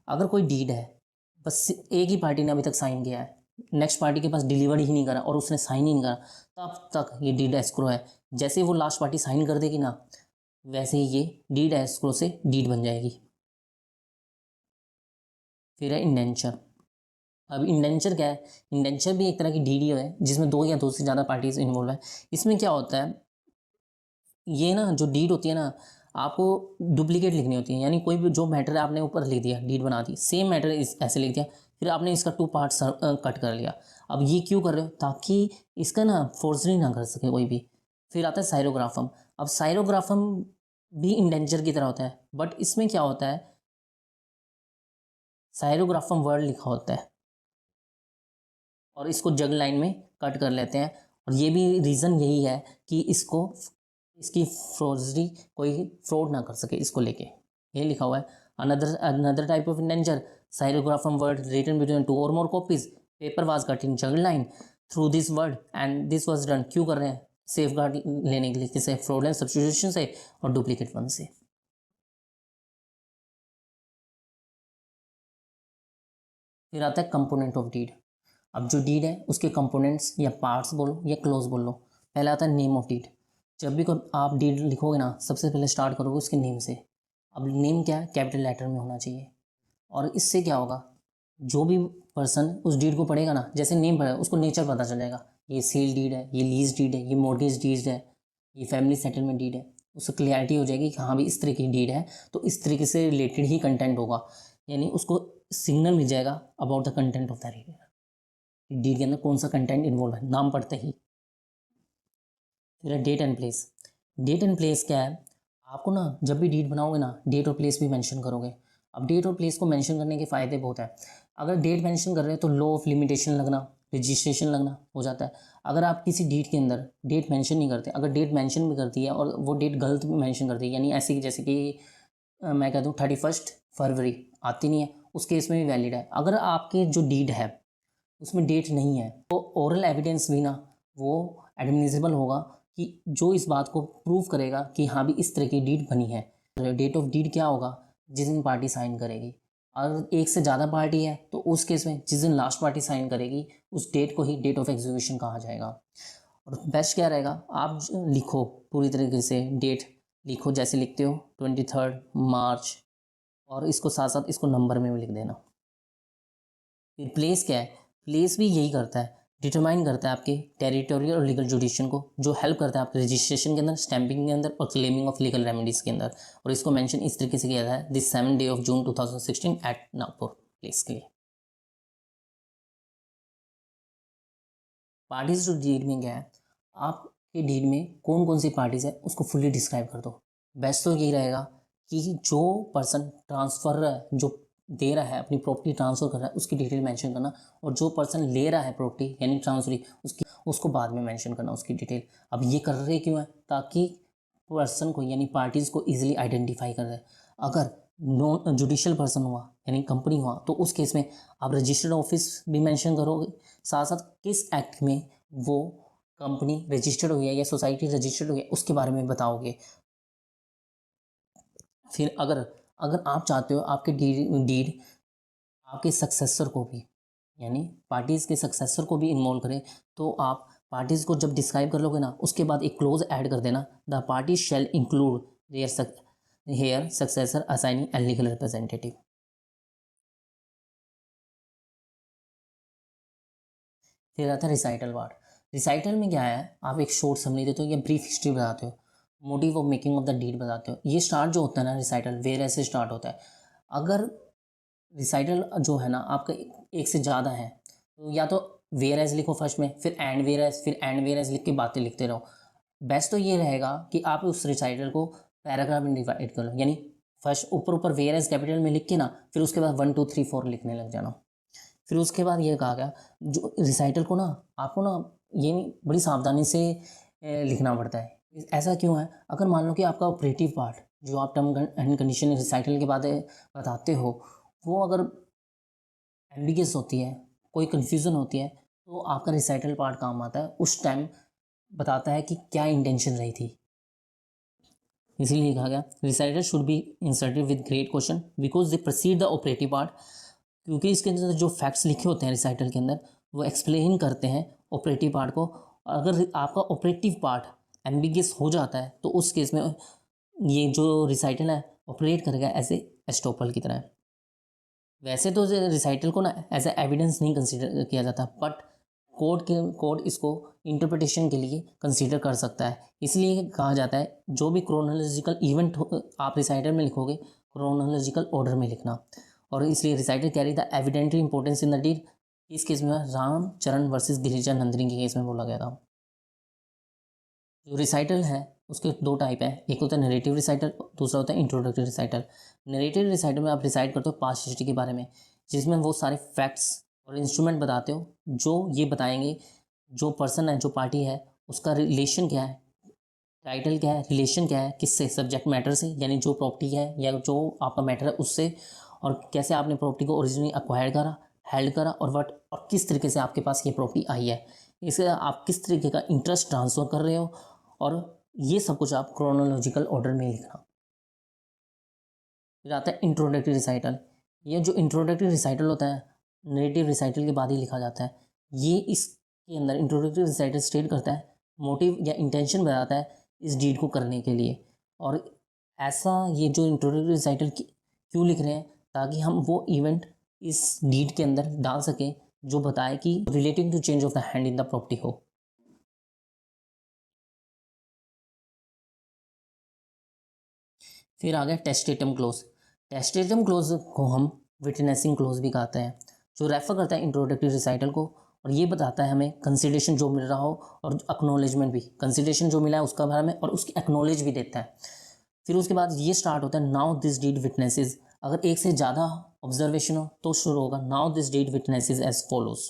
अगर कोई डीड है, बस एक ही पार्टी ने अभी तक साइन किया है, नेक्स्ट पार्टी के पास डिलीवर ही नहीं करा और उसने साइन ही नहीं करा, तब तक ये डीड एस्क्रो है। जैसे ही वो लास्ट पार्टी साइन कर देगी ना, वैसे ही ये डीड एस्क्रो से डीड बन जाएगी। फिर है इंडेंचर। अब इंडेंचर क्या है? इंडेंचर भी एक तरह की डीडी है जिसमें 2 या 2 से ज़्यादा पार्टीज इन्वॉल्व है। इसमें क्या होता है, ये ना जो डीड होती है ना, आपको डुप्लीकेट लिखनी होती है, यानी कोई भी जो मैटर आपने ऊपर लिख दिया, डीड बना दी, सेम मैटर इस ऐसे लिख दिया, फिर आपने इसका 2 पार्ट्स कट कर लिया। अब ये क्यों कर रहे हो? ताकि इसका ना फोर्जरी ना कर सके कोई भी। फिर आता है साइरोग्राफम। अब साइरोग्राफम भी इंडेंचर की तरह होता है, बट इसमें क्या होता है, साइरोग्राफम वर्ड लिखा होता है और इसको जग लाइन में कट कर लेते हैं। और ये भी रीज़न यही है कि इसको, इसकी फ्रोजरी कोई फ्रॉड ना कर सके इसको लेके, ये लिखा हुआ है। Another another type of indenture, chirographum word written between 2 और more copies, paper was cut in jag line through this word and this was done. क्यों कर रहे हैं? सेफ गार्ड लेने के लिए, किसे, फ्रॉड एंड सब्स्टिट्यूशन से और डुप्लीकेट वन से। फिर आता है कंपोनेंट ऑफ डीड। अब जो डीड है उसके कंपोनेंट्स या पार्ट्स बोलो या क्लोज बोलो। पहला आता है नेम ऑफ डीड। जब भी आप डीड लिखोगे ना, सबसे पहले स्टार्ट करोगे उसके नेम से। अब नेम क्या है, कैपिटल लेटर में होना चाहिए। और इससे क्या होगा, जो भी पर्सन उस डीड को पढ़ेगा ना, जैसे नेम पढ़ेगा उसको नेचर पता चलेगा, ये सेल डीड है, ये लीज डीड है, ये मॉर्गेज डीड है, ये फैमिली सेटलमेंट डीड है। उसको क्लियरिटी हो जाएगी कि हाँ भी इस तरह की डीड है, तो इस तरीके से रिलेटेड ही कंटेंट होगा, यानी उसको सिग्नल मिल जाएगा about the content of the deed के अंदर कौन सा कंटेंट इन्वॉल्व है नाम पढ़ते ही। फिर date and place. Date and place क्या है, आपको ना जब भी डीड बनाओगे ना, डेट और प्लेस भी मेंशन करोगे। अब डेट और प्लेस को मेंशन करने के फ़ायदे बहुत है। अगर डेट मेंशन कर रहे हैं तो लॉ ऑफ लिमिटेशन लगना, रजिस्ट्रेशन लगना हो जाता है। अगर आप किसी डेट के अंदर डेट मेंशन नहीं करते, अगर डेट मेंशन भी करती है और वो डेट गलत मेंशन करती है, यानी ऐसी जैसे कि मैं कह दूँ 31 फरवरी आती नहीं है, उस केस में भी वैलिड है। अगर आपके जो डीड है उसमें डेट नहीं है तो ओरल एविडेंस भी ना वो एडमिसिबल होगा, कि जो इस बात को प्रूव करेगा कि हाँ भी इस तरह की डीड बनी है। डेट ऑफ डीड क्या होगा, जिस दिन पार्टी साइन करेगी। और एक से ज़्यादा पार्टी है तो उस केस में जिस दिन लास्ट पार्टी साइन करेगी उस डेट को ही डेट ऑफ एग्जीक्यूशन कहा जाएगा। और बेस्ट क्या रहेगा, आप लिखो पूरी तरीके से डेट लिखो, जैसे लिखते हो 23 मार्च, और इसको साथ साथ इसको नंबर में भी लिख देना। फिर प्लेस क्या है, प्लेस भी यही करता है, डिटरमाइन करता है आपके टेरिटोरियल और लीगल जुडिशन को, जो हेल्प करता है आपके रजिस्ट्रेशन के अंदर, स्टैंपिंग के अंदर और क्लेमिंग ऑफ लीगल रेमेडीज़ के अंदर। और इसको मेंशन इस तरीके से किया था this 7 day of June 2016 at Nagpur place के लिए। पार्टीज टू डीड में क्या है, आपके डीड में कौन कौन सी पार्टीज है उसको फुल्ली डिस्क्राइब कर दो। बेस्ट तो यही रहेगा कि जो पर्सन ट्रांसफ़र जो दे रहा है, अपनी प्रॉपर्टी ट्रांसफ़र कर रहा है, उसकी डिटेल मेंशन करना, और जो पर्सन ले रहा है प्रॉपर्टी यानी ट्रांसफरी उसको बाद में मेंशन करना उसकी डिटेल। अब ये कर रहे क्यों है, ताकि पर्सन को यानी पार्टीज़ को ईजिली आइडेंटिफाई कर रहे। अगर नॉन जुडिशियल पर्सन हुआ यानी कंपनी हुआ तो उस केस में आप रजिस्टर्ड ऑफिस भी मेंशन करोगे, साथ साथ किस एक्ट में वो कंपनी रजिस्टर्ड हुई है या सोसाइटी रजिस्टर्ड हुई है उसके बारे में बताओगे। फिर अगर अगर आप चाहते हो आपके डीड आपके सक्सेसर को भी यानी पार्टीज़ के सक्सेसर को भी इन्वॉल्व करें, तो आप पार्टीज़ को जब डिस्क्राइब कर लोगे ना, उसके बाद एक क्लोज ऐड कर देना, the party shall include their heir successor assigning a legal representative. फिर आता है रिसाइटल पार्ट। रिसाइटल में क्या है, आप एक शॉर्ट समरी देते हो या ब्रीफ हिस्ट्री बताते हो, motive of making of the deed बताते हो। ये स्टार्ट जो होता है ना रिसाइटल, वेर ऐसे स्टार्ट होता है। अगर रिसाइटल जो है ना आपका एक से ज़्यादा है, तो या तो वेयर एज लिखो फर्स्ट में, फिर एंड वेयर एज, फिर एंड वेयर एज लिख के बातें लिखते रहो। बेस्ट तो ये रहेगा कि आप उस रिसाइटल को पैराग्राफ में डिवाइड कर लो, यानी फर्स्ट ऊपर ऊपर वेयर एज कैपिटल में लिख के ना, फिर उसके बाद 1 2 3 4 लिखने लग जाना। फिर उसके बाद ये कहा गया, जो रिसाइटल को ना आपको ना ये नहीं बड़ी सावधानी से लिखना पड़ता है। ऐसा क्यों है, अगर मान लो कि आपका ऑपरेटिव पार्ट जो आप टर्म एंड कंडीशन रिसाइटल के बाद बताते हो, वो अगर एम्बिगियस होती है, कोई कन्फ्यूज़न होती है, तो आपका रिसाइटल पार्ट काम आता है। उस टाइम बताता है कि क्या इंटेंशन रही थी, इसीलिए कहा गया recital should be inserted with great question because they proceed the operative part, क्योंकि इसके अंदर जो फैक्ट्स लिखे होते हैं रिसाइटल के अंदर वो एक्सप्लेन करते हैं ऑपरेटिव पार्ट को। अगर आपका ऑपरेटिव पार्ट एम्बिगियस हो जाता है तो उस केस में ये जो रिसाइटल है ऑपरेट करेगा ऐसे एस्टोपल की तरह। वैसे तो रिसाइटल को ना एज ए एविडेंस नहीं कंसीडर किया जाता, बट कोर्ट इसको इंटरप्रिटेशन के लिए कंसीडर कर सकता है। इसलिए कहा जाता है जो भी क्रोनोलॉजिकल इवेंट आप रिसाइटल में लिखोगे, क्रोनोलॉजिकल ऑर्डर में लिखना। और इसलिए recital carry the evidentiary importance in the deed. इस केस में रामचरण वर्सेस गिरिजा नंदिनी के केस में बोला गया था। जो रिसाइटल है उसके दो टाइप है, एक होता है नरेटिव रिसाइटल, दूसरा होता है इंट्रोडक्टरी रिसाइटल। नरेटिव रिसाइटल में आप रिसाइट करते हो पास्ट हिस्ट्री के बारे में, जिसमें वो सारे फैक्ट्स और इंस्ट्रूमेंट बताते हो जो ये बताएंगे जो पर्सन है, जो पार्टी है, उसका रिलेशन क्या है, टाइटल क्या है, रिलेशन क्या है, किससे, सब्जेक्ट मैटर से यानी जो प्रॉपर्टी है या जो आपका मैटर है उससे, और कैसे आपने प्रॉपर्टी को ओरिजिनली अक्वायर करा, हेल्ड करा, और किस तरीके से आपके पास ये प्रॉपर्टी आई है, इसे आप किस तरीके का इंटरेस्ट ट्रांसफ़र कर रहे हो, और ये सब कुछ आप क्रोनोलॉजिकल ऑर्डर में लिखना। फिर आता है इंट्रोडक्टरी रिसाइटल। ये जो इंट्रोडक्टरी रिसाइटल होता है नरेटिव रिसाइटल के बाद ही लिखा जाता है। ये इसके अंदर इंट्रोडक्टरी रिसाइटल स्टेट करता है, मोटिव या इंटेंशन बताता है इस डीड को करने के लिए। और ऐसा ये जो इंट्रोडक्टरी रिसाइटल क्यों लिख रहे हैं, ताकि हम वो इवेंट इस डीड के अंदर डाल सकें जो बताए कि relating to change of the hand in the property हो। फिर आ गया टेस्टेटम क्लोज। टेस्टेटम क्लोज को हम विटनेसिंग क्लोज भी कहते हैं, जो रेफर करता है इंट्रोडक्टरी रिसाइटल को और ये बताता है हमें कंसिडरेशन जो मिल रहा हो और एक्नॉलेजमेंट भी, कंसिडरेशन जो मिला है उसका बारे में और उसकी एक्नॉलेज भी देता है। फिर उसके बाद ये स्टार्ट होता है नाउ दिस डीड विटनेसेस। अगर एक से ज़्यादा ऑब्जर्वेशन हो तो शुरू होगा now this deed witnesses as follows.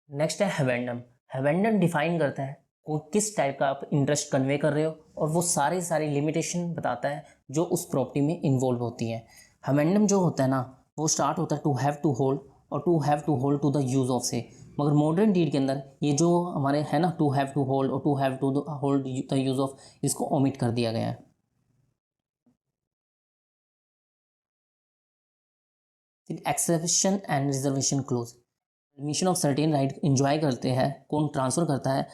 Next है हैवेंडम। हैवेंडम डिफाइन करता है को किस टाइप का आप इंटरेस्ट कन्वे कर रहे हो और वो सारी लिमिटेशन बताता है जो उस प्रॉपर्टी में इन्वॉल्व होती है। हैवेंडम जो होता है ना वो स्टार्ट होता है टू हैव टू होल्ड और to have to hold to the use of से, मगर मॉडर्न डीड के अंदर ये जो हमारे है ना टू हैव टू होल्ड और to have to hold the use of, इसको ओमिट कर दिया गया है। फिर exception and reservation clause. Permission of certain right enjoy करते हैं, कौन ट्रांसफ़र करता है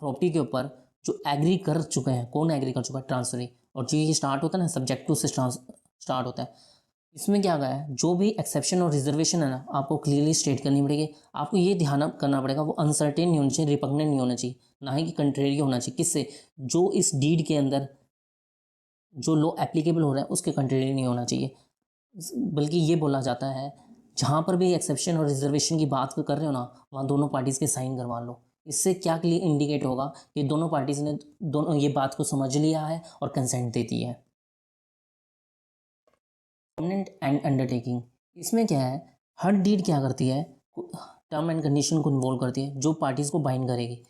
प्रॉपर्टी के ऊपर, जो एग्री कर चुके हैं, कौन एग्री कर चुका है ट्रांसफरी। और जो ये स्टार्ट होता है ना सब्जेक्ट टू से स्टार्ट होता है। इसमें क्या गया है, जो भी एक्सेप्शन और रिजर्वेशन है ना आपको क्लियरली स्टेट करनी पड़ेगी। आपको ये ध्यान करना पड़ेगा वो अनसर्टेन नहीं होना चाहिए, रिपग्नेंट नहीं होना चाहिए, ना ही कि कंट्रेरी होना चाहिए। किससे, जो इस डीड के अंदर जो लॉ एप्लीकेबल हो रहा है उसके कंट्रेरी नहीं होना चाहिए। बल्कि ये बोला जाता है जहाँ पर भी एक्सेप्शन और रिजर्वेशन की बात कर रहे हो ना वहाँ दोनों पार्टीज़ के साइन करवा लो। इससे क्या क्लियर इंडिकेट होगा कि दोनों पार्टीज़ ने दोनों ये बात को समझ लिया है और कंसेंट दे दी है। कॉन्वेनेंट एंड अंडरटेकिंग, इसमें क्या है, हर डीड क्या करती है टर्म एंड कंडीशन को इन्वॉल्व करती है जो पार्टीज़ को बाइंड करेगी।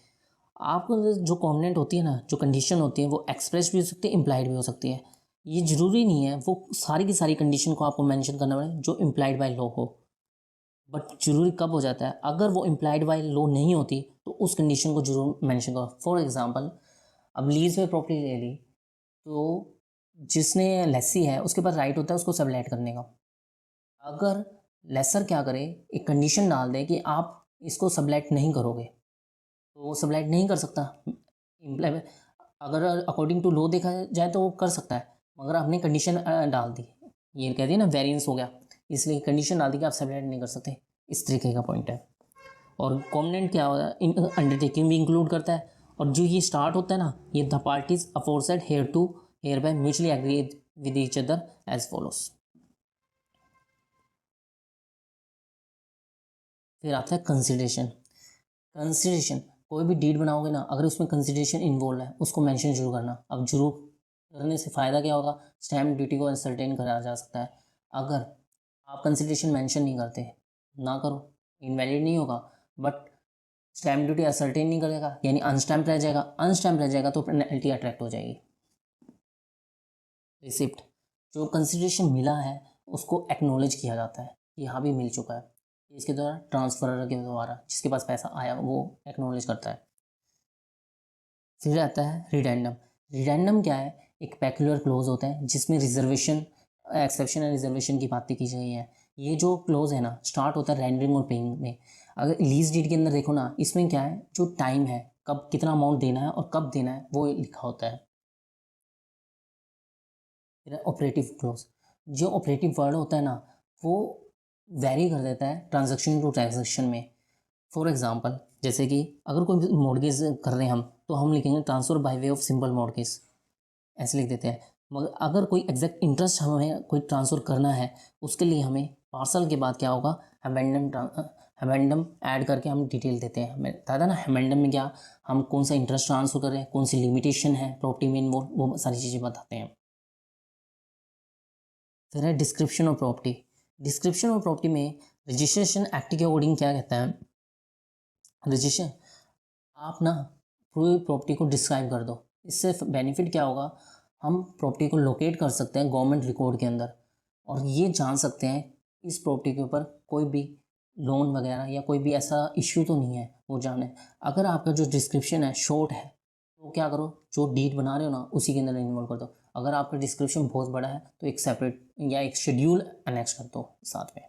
आपको जो कॉन्वेनेंट होती है ना, जो कंडीशन होती है वो एक्सप्रेस भी हो सकती है, इम्प्लाइड भी हो सकती है। ये ज़रूरी नहीं है वो सारी की सारी कंडीशन को आपको मेंशन करना पड़े जो इम्प्लाइड बाय लॉ हो, बट जरूरी कब हो जाता है, अगर वो इम्प्लाइड बाय लॉ नहीं होती तो उस कंडीशन को जरूर मेंशन करो। फॉर एग्जांपल, अब लीज पे प्रॉपर्टी ले ली तो जिसने लेसी है उसके पास राइट होता है उसको सबलेट करने का। अगर लेसर क्या करे, एक कंडीशन डाल दे कि आप इसको सबलेट नहीं करोगे तो वो सबलेट नहीं कर सकता। अगर अकॉर्डिंग टू लॉ देखा जाए तो वो कर सकता है, मगर आपने कंडीशन डाल दी, ये कह दिया ना वेरिएंस हो गया, इसलिए कंडीशन डाल दी कि आप सबलेट नहीं कर सकते। इस तरीके का पॉइंट है। और कॉन्वेनेंट क्या होता है, अंडरटेकिंग भी इंक्लूड करता है। और जो ये स्टार्ट होता है ना, ये the parties aforesaid hereto hereby mutually agree with each other as follows. फिर आता है कंसिडरेशन। कंसिडरेशन, कोई भी डीड बनाओगे ना अगर उसमें कंसिडरेशन इन्वॉल्व है उसको मेंशन जरूर करना। अब जरूर करने से फ़ायदा क्या होगा, स्टैम्प ड्यूटी को असरटेन करा जा सकता है। अगर आप कंसिडरेशन मेंशन नहीं करते, ना करो, इनवैलिड नहीं होगा, बट स्टैम्प ड्यूटी असरटेन नहीं करेगा यानी अनस्टैम्प रह जाएगा। अनस्टैम्प रह जाएगा तो पेनल्टी अट्रैक्ट हो जाएगी। रिसिप्ट, जो कंसिडरेशन मिला है उसको एक्नॉलेज किया जाता है कि हाँ भी मिल चुका है, इसके द्वारा ट्रांसफर के द्वारा जिसके पास पैसा आया वो एक्नॉलेज करता है। फिर आता है रिडेंडम। रिडेंडम क्या है, एक पेक्युलर क्लोज होता है जिसमें रिजर्वेशन, एक्सेप्शन एंड रिजर्वेशन की बातें की गई है। ये जो क्लोज है ना स्टार्ट होता है रेंडरिंग और पेइंग में। अगर लीज डीड के अंदर देखो ना, इसमें क्या है, जो टाइम है कब कितना अमाउंट देना है और कब देना है वो लिखा होता है। फिर ऑपरेटिव क्लोज, जो ऑपरेटिव वर्ड होता है ना वो वेरी कर देता है ट्रांजेक्शन टू ट्रांजेक्शन में। फॉर एग्जांपल, जैसे कि अगर कोई मॉर्गेज कर रहे हैं हम तो हम लिखेंगे transfer by way of simple mortgage, ऐसे लिख देते हैं। मगर अगर कोई एग्जैक्ट इंटरेस्ट हमें कोई ट्रांसफ़र करना है उसके लिए हमें पार्सल के बाद क्या होगा, हेमेंडम ऐड करके हम डिटेल देते हैं। हमें बता था ना हेमेंडम में क्या, हम कौन सा इंटरेस्ट ट्रांसफ़र कर रहे हैं, कौन सी लिमिटेशन है प्रॉपर्टी में इन्वॉल्व, वो सारी चीज़ें बताते हैं। फिर है description of property. Description of property में रजिस्ट्रेशन एक्ट के अकॉर्डिंग क्या कहता है, रजिस्ट्रेशन आप ना पूरी प्रॉपर्टी को डिस्क्राइब कर दो। इससे बेनिफिट क्या होगा, हम प्रॉपर्टी को लोकेट कर सकते हैं गवर्नमेंट रिकॉर्ड के अंदर और ये जान सकते हैं इस प्रॉपर्टी के ऊपर कोई भी लोन वगैरह या कोई भी ऐसा इश्यू तो नहीं है वो जाने। अगर आपका जो डिस्क्रिप्शन है शॉर्ट है तो क्या करो, जो डीड बना रहे हो ना उसी के अंदर इन्वॉल्व कर दो। अगर आपका डिस्क्रिप्शन बहुत बड़ा है तो एक सेपरेट या एक शेड्यूल अनेक्स कर दो साथ में।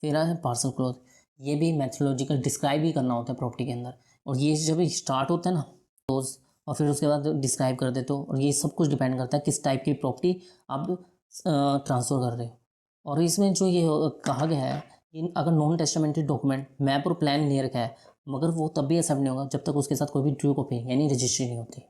फिर है पार्सल क्लोज। ये भी मैथोलॉजिकल डिस्क्राइब ही करना होता है प्रॉपर्टी के अंदर, और ये जब स्टार्ट होता है ना क्लोज, और फिर उसके बाद डिस्क्राइब कर देते हो, और ये सब कुछ डिपेंड करता है किस टाइप की प्रॉपर्टी आप ट्रांसफ़र कर रहे हो। और इसमें जो ये कहा गया है कि अगर नॉन टेस्टामेंट्री डॉक्यूमेंट मैप और प्लान ले रखा है, मगर वो तब भी एक्सेप्ट नहीं होगा जब तक उसके साथ कोई भी ट्रू कॉपी यानी रजिस्ट्री नहीं होती।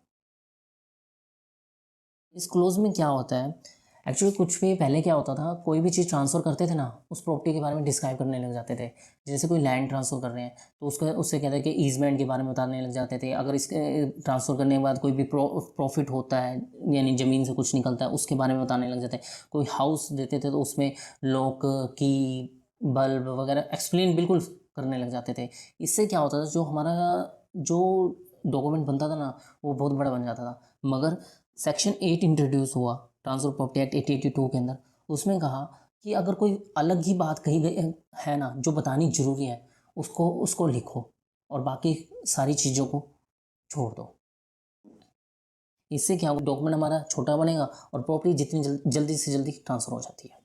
इस क्लोज में क्या होता है, एक्चुअली कुछ भी पहले क्या होता था, कोई भी चीज़ ट्रांसफ़र करते थे ना, उस प्रॉपर्टी के बारे में डिस्क्राइब करने लग जाते थे। जैसे कोई लैंड ट्रांसफ़र कर रहे हैं तो उससे कहते हैं कि ईजमेंट के बारे में बताने लग जाते थे। अगर इसके ट्रांसफ़र करने के बाद कोई भी प्रॉफिट होता है यानी ज़मीन से कुछ निकलता है, उसके बारे में बताने लग जाते हैं। कोई हाउस देते थे तो उसमें लॉक की बल्ब वगैरह एक्सप्लेन बिल्कुल करने लग जाते थे। इससे क्या होता था, जो हमारा जो डॉक्यूमेंट बनता था ना वो बहुत बड़ा बन जाता था। मगर सेक्शन 8 इंट्रोड्यूस हुआ ट्रांसफर प्रॉपर्टी एक्ट 1882 के अंदर। उसमें कहा कि अगर कोई अलग ही बात कही गई है ना जो बतानी ज़रूरी है, उसको उसको लिखो और बाकी सारी चीज़ों को छोड़ दो। इससे क्या होगा, डॉक्यूमेंट हमारा छोटा बनेगा और प्रॉपर्टी जितनी जल्दी से जल्दी ट्रांसफ़र हो जाती है।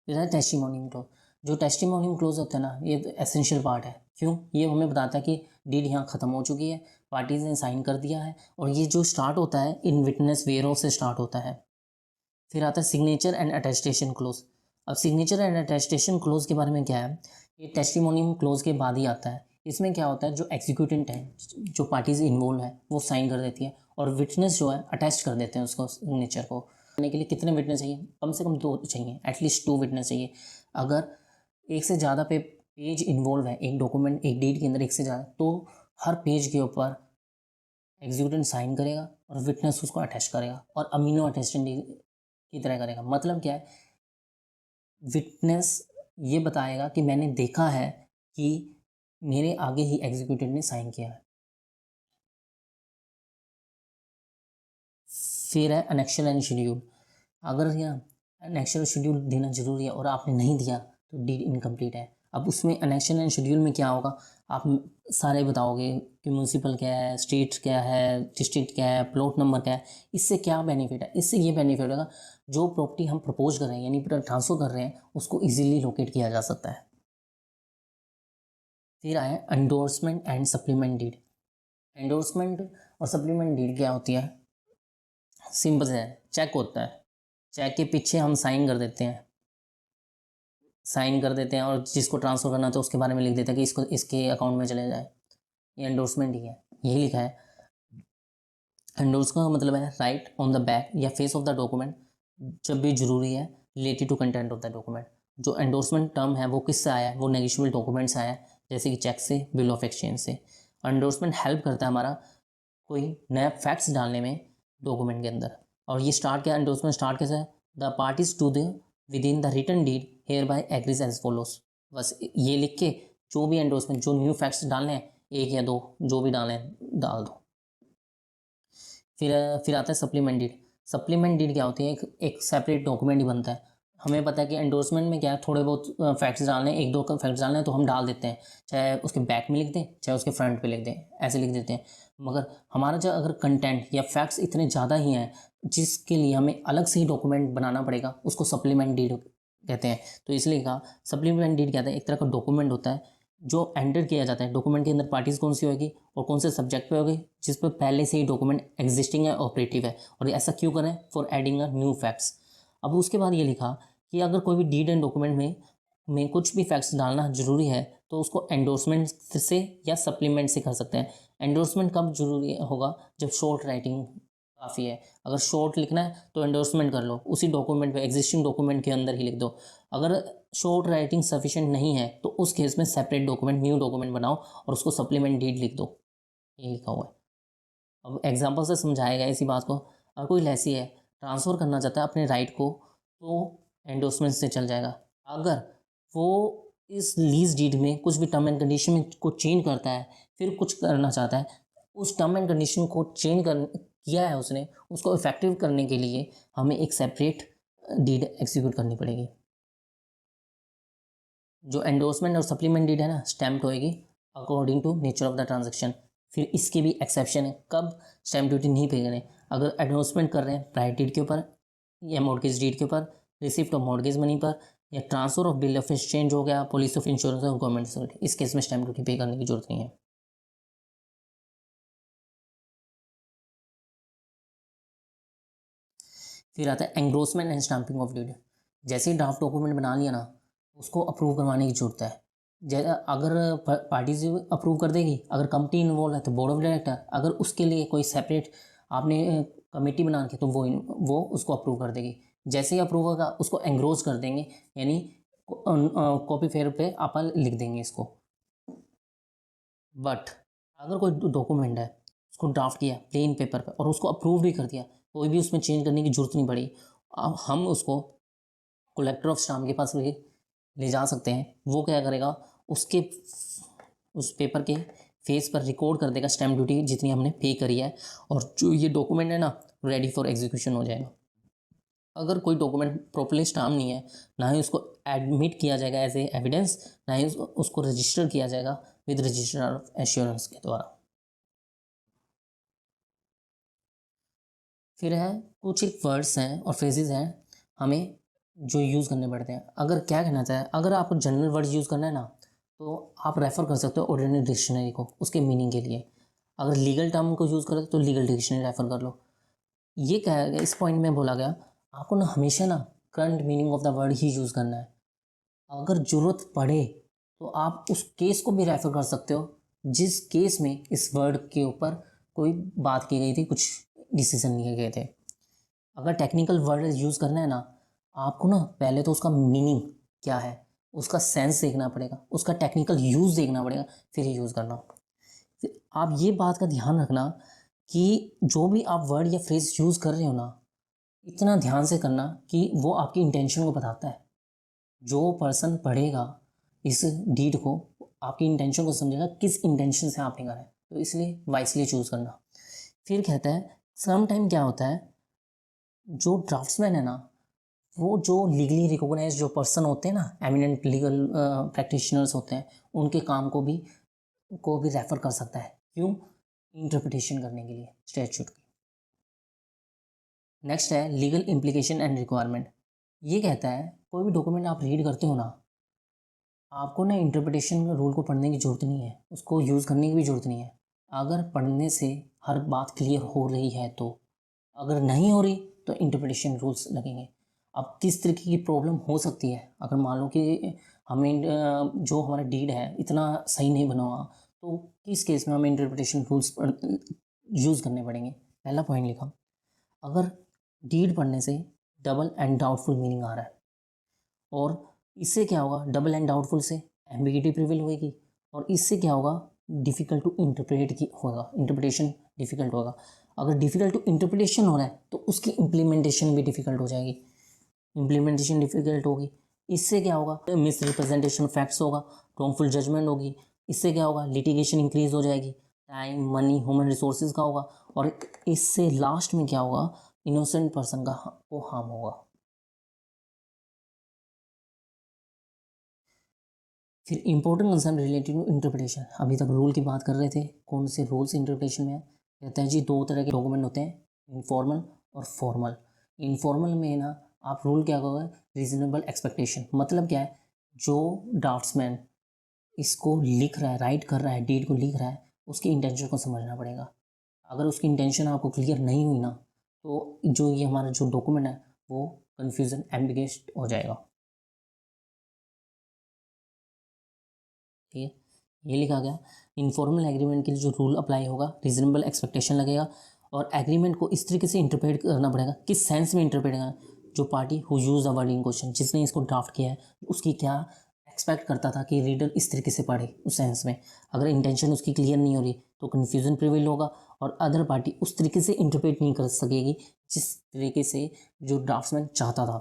फिर है टेस्टिमोनियल क्लोज। जो टेस्टिमोनियल क्लोज होता है ना, ये तो एसेंशियल पार्ट है। क्यों? ये हमें बताता है कि डीड यहाँ ख़त्म हो चुकी है, पार्टीज ने साइन कर दिया है, और ये जो स्टार्ट होता है इन विटनेस वेयरों से स्टार्ट होता है। फिर आता है सिग्नेचर एंड अटेस्टेशन क्लोज। अब सिग्नेचर एंड अटेस्टेशन क्लोज के बारे में क्या है, ये टेस्टिमोनियल क्लोज के बाद ही आता है। इसमें क्या होता है, जो एग्जीक्यूटेंट है, जो पार्टीज इन्वॉल्व है, वो साइन कर देती है, और विटनेस जो है अटैच कर देते हैं उसको, सिग्नेचर को। करने के लिए कितने विटनेस चाहिए? कम से कम 2 चाहिए, एटलीस्ट 2 विटनेस चाहिए। अगर एक से ज़्यादा पेज इन्वॉल्व है एक डॉक्यूमेंट एक डीड के अंदर, एक से ज़्यादा, तो हर पेज के ऊपर एग्जीक्यूटेंट साइन करेगा और विटनेस उसको अटैच करेगा, और अमीनो अटेस्टेंट की तरह करेगा। मतलब क्या है, विटनेस ये बताएगा कि मैंने देखा है कि मेरे आगे ही एग्जीक्यूटेंट ने साइन किया है। फिर है अनेक्शल एंड शेड्यूल। अगर यहाँ अनेक्शल शेड्यूल देना जरूरी है और आपने नहीं दिया तो डीड इनकम्प्लीट है। अब उसमें अनेक्शल एंड शेड्यूल में क्या होगा, आप सारे बताओगे कि म्यूनसिपल क्या है, स्ट्रीट क्या है, डिस्ट्रिक्ट क्या है, प्लॉट नंबर क्या है। इससे क्या बेनिफिट है? इससे ये बेनिफिट होगा, जो प्रॉपर्टी हम प्रपोज कर रहे हैं यानी ट्रांसफ़र कर रहे हैं उसको इजीली लोकेट किया जा सकता है। फिर आए endorsement and supplement deed. Endorsement और सप्लीमेंट डीड क्या होती है? सिंपल है, चेक होता है, चेक के पीछे हम साइन कर देते हैं, और जिसको ट्रांसफ़र करना था उसके बारे में लिख देते हैं कि इसको इसके अकाउंट में चले जाए। ये एंडोर्समेंट ही है, यही लिखा है। एंडोर्स का मतलब है राइट ऑन द बैक या फेस ऑफ द डॉक्यूमेंट जब भी जरूरी है, related to content of the document. जो एंडोर्समेंट टर्म है वो किससे आया है? वो नेगोशिएबल डॉक्यूमेंट से आया है, जैसे कि चेक से, बिल ऑफ एक्सचेंज से। एंडोर्समेंट हेल्प करता है हमारा कोई नया फैक्ट्स डालने में डॉक्यूमेंट के अंदर। और ये स्टार्ट क्या, एंडोर्समेंट स्टार्ट कैसे है? The parties to the within the written deed hereby agrees as follows. बस ये लिख के जो भी एंडोर्समेंट, जो न्यू फैक्ट्स डालने हैं, 1 या 2 जो भी डालें डाल दो। फिर आता है सप्लीमेंट डीड। सप्लीमेंट डीड क्या होती है? एक सेपरेट डॉक्यूमेंट ही बनता है। हमें पता है कि एंडोर्समेंट में क्या है, थोड़े बहुत फैक्ट्स डालने हैं, 1-2 फैक्ट्स डालने हैं तो हम डाल देते हैं, चाहे उसके बैक में लिख दें चाहे उसके फ्रंट पे लिख दें, ऐसे लिख देते हैं। मगर हमारा जो अगर कंटेंट या फैक्ट्स इतने ज़्यादा ही हैं जिसके लिए हमें अलग से ही डॉक्यूमेंट बनाना पड़ेगा, उसको सप्लीमेंट डीड कहते हैं। तो इसलिए कहा सप्लीमेंट डीड क्या है, एक तरह का डॉक्यूमेंट होता है जो एंटर किया जाता है। डॉक्यूमेंट के अंदर पार्टीज कौन सी होगी और कौन से सब्जेक्ट पे होगी, जिस पर पहले से ही डॉक्यूमेंट एग्जिस्टिंग है, ऑपरेटिव है। और ऐसा क्यों करें? For adding a new facts. अब उसके बाद ये लिखा कि अगर कोई भी डीड एंड डॉक्यूमेंट में कुछ भी फैक्ट्स डालना जरूरी है तो उसको एंडोर्समेंट से या सप्लीमेंट से कर सकते हैं। एंडोर्समेंट कब जरूरी होगा? जब शॉर्ट राइटिंग काफ़ी है। अगर शॉर्ट लिखना है तो एंडोर्समेंट कर लो, उसी डॉक्यूमेंट पे एग्जिस्टिंग डॉक्यूमेंट के अंदर ही लिख दो। अगर शॉर्ट राइटिंग सफिशिएंट नहीं है तो उस केस में सेपरेट डॉक्यूमेंट, न्यू डॉक्यूमेंट बनाओ और उसको सप्लीमेंट डीड लिख दो। ये लिखा हुआ है। अब एग्जांपल से समझाएगा इसी बात को। अगर कोई लैसी है ट्रांसफ़र करना चाहता है अपने राइट को तो एंडोर्समेंट से चल जाएगा। अगर वो इस लीज डीड में कुछ भी टर्म एंड कंडीशन में को चेंज करता है, फिर कुछ करना चाहता है, उस टर्म एंड कंडीशन को चेंज कर किया है उसने, उसको इफेक्टिव करने के लिए हमें एक सेपरेट डीड एग्जीक्यूट करनी पड़ेगी। जो एंडोर्समेंट और सप्लीमेंट डीड है ना, स्टैम्प्ड होएगी according to nature of the transaction. फिर इसके भी एक्सेप्शन है, कब स्टैम्प ड्यूटी नहीं पे करें, अगर एडवांसमेंट कर रहे हैं प्राइवेट डीड के ऊपर या मॉर्गेज डीड के ऊपर, रिसिप्ट ऑफ मॉर्गेज मनी पर, या transfer of bill of exchange हो गया, पॉलिसी ऑफ इंश्योरेंस और गवर्नमेंट सिक्योरिटी, इस केस में स्टैम्प ड्यूटी पे करने की जरूरत नहीं है। फिर आता है एंग्रोसमेंट एंड स्टाम्पिंग ऑफ डीड। जैसे ही ड्राफ्ट डॉक्यूमेंट बना लिया ना, उसको अप्रूव करवाने की जरूरत है। जैसे अगर पार्टीज अप्रूव कर देगी, अगर कंपनी इन्वॉल्व है तो बोर्ड ऑफ डायरेक्टर, अगर उसके लिए कोई सेपरेट आपने कमेटी बना के तो वो उसको अप्रूव कर देगी। जैसे ही अप्रूव होगा उसको एंग्रोज कर देंगे, यानी कॉपी फेयर पे अपन लिख देंगे इसको। बट अगर कोई डॉक्यूमेंट है, उसको ड्राफ्ट किया प्लेन पेपर पे और उसको अप्रूव भी कर दिया, कोई भी उसमें चेंज करने की जरूरत नहीं पड़ी, अब हम उसको कलेक्टर ऑफ स्टाम्प के पास ले जा सकते हैं। वो क्या करेगा, उसके उस पेपर के फेस पर रिकॉर्ड कर देगा स्टैम्प ड्यूटी जितनी हमने पे करी है, और जो ये डॉक्यूमेंट है ना, रेडी फॉर एग्जीक्यूशन हो जाएगा। अगर कोई डॉक्यूमेंट प्रॉपर्ली स्टाम्प नहीं है, ना ही उसको एडमिट किया जाएगा एज ए एविडेंस, ना ही उसको रजिस्टर किया जाएगा विद रजिस्टर ऑफ एश्योरेंस के द्वारा। फिर है कुछ एक वर्ड्स हैं और फ्रेजेस हैं हमें जो यूज़ करने पड़ते हैं। अगर क्या कहना चाहे, अगर आपको जनरल वर्ड्स यूज़ करना है ना, तो आप रेफ़र कर सकते हो ऑर्डिनरी डिक्शनरी को उसके मीनिंग के लिए। अगर लीगल टर्म को यूज़ करें तो लीगल डिक्शनरी रेफ़र कर लो। ये क्या है, इस पॉइंट में बोला गया आपको ना हमेशा ना current meaning of the word he use करना है। अगर ज़रूरत पड़े तो आप उस केस को भी रेफ़र कर सकते हो जिस केस में इस वर्ड के ऊपर कोई बात की गई थी, कुछ डिसीजन लिए गए थे। अगर टेक्निकल वर्ड यूज़ करना है ना, आपको ना पहले तो उसका मीनिंग क्या है, उसका सेंस देखना पड़ेगा, उसका टेक्निकल यूज़ देखना पड़ेगा, फिर ही यूज़ करना। फिर आप ये बात का ध्यान रखना कि जो भी आप वर्ड या फ्रेज यूज़ कर रहे हो ना, इतना ध्यान से करना कि वो आपकी इंटेंशन को बताता है। जो पर्सन पढ़ेगा इस डीड को, आपकी इंटेंशन को समझेगा, किस इंटेंशन से आपने करा है, तो इसलिए वाइसली चूज़ करना। फिर कहता है सम टाइम क्या होता है, जो ड्राफ्ट्समैन है ना, वो जो लीगली रिकॉग्नाइज जो पर्सन होते हैं ना, एमिनेंट लीगल प्रैक्टिशनर्स होते हैं, उनके काम को भी रेफ़र कर सकता है। क्यों? इंटरप्रिटेशन करने के लिए स्टैट्यूट की। नेक्स्ट है लीगल इम्प्लीकेशन एंड रिक्वायरमेंट। ये कहता है कोई भी डॉक्यूमेंट आप रीड करते हो ना, आपको ना इंटरप्रिटेशन रूल को पढ़ने की ज़रूरत नहीं है, उसको यूज़ करने की भी ज़रूरत नहीं है। अगर पढ़ने से हर बात क्लियर हो रही है तो, अगर नहीं हो रही तो इंटरप्रिटेशन रूल्स लगेंगे। अब किस तरीके की प्रॉब्लम हो सकती है, अगर मान लो कि हमें जो हमारा डीड है इतना सही नहीं बना हुआ, तो किस केस में हमें इंटरप्रिटेशन रूल्स यूज़ करने पड़ेंगे। पहला पॉइंट लिखा, अगर डीड पढ़ने से डबल एंड डाउटफुल मीनिंग आ रहा है, और इससे क्या होगा, डबल एंड डाउटफुल से एम्बिगिटी प्रिवेल होगी, और इससे क्या होगा, डिफ़िकल्ट टू इंटरप्रेट की होगा, इंटरप्रिटेशन डिफ़िकल्ट होगा। अगर डिफ़िकल्ट टू इंटरप्रिटेशन हो रहा है तो उसकी इम्प्लीमेंटेशन भी डिफ़िकल्ट हो जाएगी, इम्प्लीमेंटेशन डिफ़िकल्ट होगी। इससे क्या होगा, मिस रिप्रेजेंटेशन फैक्ट्स होगा, रॉन्गफुल जजमेंट होगी। इससे क्या होगा, लिटिगेशन इंक्रीज हो जाएगी, टाइम मनी ह्यूमन रिसोर्सेज का होगा, और इससे लास्ट में क्या होगा, इनोसेंट पर्सन को हार्म होगा। फिर important concern related to interpretation. अभी तक रूल की बात कर रहे थे, कौन से रूल्स इंटरप्रिटेशन में है। कहते हैं जी दो तरह के डॉक्यूमेंट होते हैं, इनफॉर्मल और फॉर्मल। इनफॉर्मल में ना आप रूल क्या कहोगे, रीजनेबल एक्सपेक्टेशन। मतलब क्या है, जो ड्राफ्ट्समैन इसको लिख रहा है, राइट कर रहा है, डीड को लिख रहा है, उसकी इंटेंशन को समझना पड़ेगा। अगर उसकी इंटेंशन आपको क्लियर नहीं हुई ना, तो जो ये हमारा जो डॉक्यूमेंट है वो कन्फ्यूज़न एम्बिगेस्ट हो जाएगा। ठीक है, ये लिखा गया इनफॉर्मल एग्रीमेंट के लिए जो रूल अप्लाई होगा, रीजनेबल एक्सपेक्टेशन लगेगा, और एग्रीमेंट को इस तरीके से इंटरप्रेट करना पड़ेगा, किस सेंस में इंटरप्रेट करना, जो party who use the word in question, जिसने इसको ड्राफ्ट किया है, उसकी क्या एक्सपेक्ट करता था कि रीडर इस तरीके से पढ़े उस सेंस में। अगर इंटेंशन उसकी क्लियर नहीं हो रही तो कन्फ्यूज़न प्रिवेल होगा, और अदर पार्टी उस तरीके से इंटरप्रेट नहीं कर सकेगी जिस तरीके से जो ड्राफ्ट्समैन चाहता था।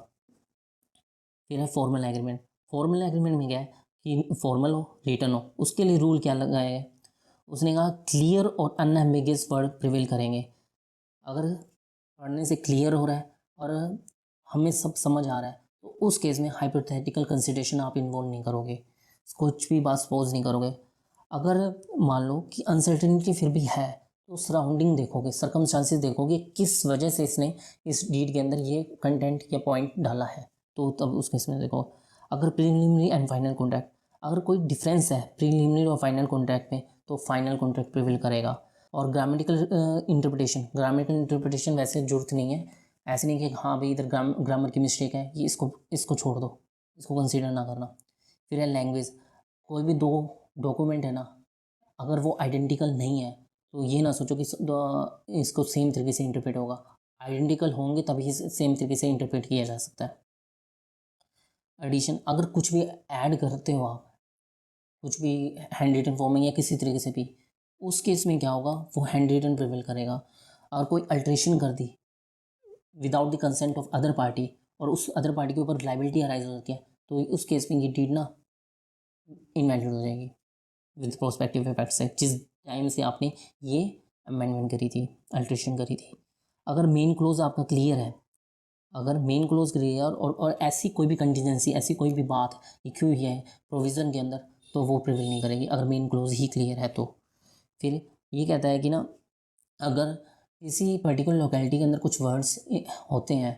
फिर है फॉर्मल एग्रीमेंट। फॉर्मल एग्रीमेंट में क्या है कि फॉर्मल हो रिटर्न हो, उसके लिए रूल क्या लगाया है, उसने कहा क्लियर और अनएम्बिगियस वर्ड प्रिवेल करेंगे। अगर पढ़ने से क्लियर हो रहा है और हमें सब समझ आ रहा है तो उस केस में हाइपोथेटिकल कंसिडरेशन आप इन्वॉल्व नहीं करोगे, कुछ भी बात सपोज नहीं करोगे। अगर मान लो कि अनसर्टेनिटी फिर भी है तो सराउंडिंग देखोगे, सर्कमस्टांसेस देखोगे, किस वजह से इसने इस डीड के अंदर ये कंटेंट या पॉइंट डाला है, तो तब उस केस में देखो। अगर प्रीलिमिनरी एंड फाइनल कॉन्ट्रैक्ट, अगर कोई डिफरेंस है प्रीलिमिनरी और फाइनल कॉन्ट्रैक्ट में तो फाइनल कॉन्ट्रैक्ट प्रिवेल करेगा। और ग्रामेटिकल इंटरप्रिटेशन वैसे जरूरत नहीं है, ऐसे नहीं कि हाँ भाई इधर ग्रामर की मिस्टेक है, ये इसको छोड़ दो, इसको कंसीडर ना करना। फिर है लैंग्वेज, कोई भी दो डॉक्यूमेंट है ना, अगर वो आइडेंटिकल नहीं है तो ये ना सोचो कि इसको सेम तरीके से इंटरप्रेट होगा, आइडेंटिकल होंगे तभी सेम तरीके से इंटरप्रेट किया जा सकता है। एडिशन, अगर कुछ भी ऐड करते हो आप, कुछ भी हैंड रिटन फॉर्म में या किसी तरीके से भी, उस केस में क्या होगा, वो हैंड रिटन प्रिवेल करेगा। और कोई अल्ट्रेशन कर दी without the consent of other party और उस अदर पार्टी के ऊपर लाइबिलिटी अराइज हो जाती है, तो उस केस में ये डीड ना इनवैलिड हो जाएगी विद प्रोस्पेक्टिव इफेक्ट से, जिस टाइम से आपने ये अमेंडमेंट करी थी, अल्ट्रेशन करी थी। अगर मेन क्लोज आपका क्लियर है, अगर मेन क्लोज क्लियर और ऐसी कोई भी कंटीजेंसी, ऐसी कोई भी बात लिखी हुई है प्रोविज़न के अंदर, तो वो प्रिवेल नहीं करेगी अगर मेन क्लोज ही क्लियर है तो। फिर ये कहता है कि ना, अगर किसी पर्टिकुलर लोकेलिटी के अंदर कुछ वर्ड्स होते हैं,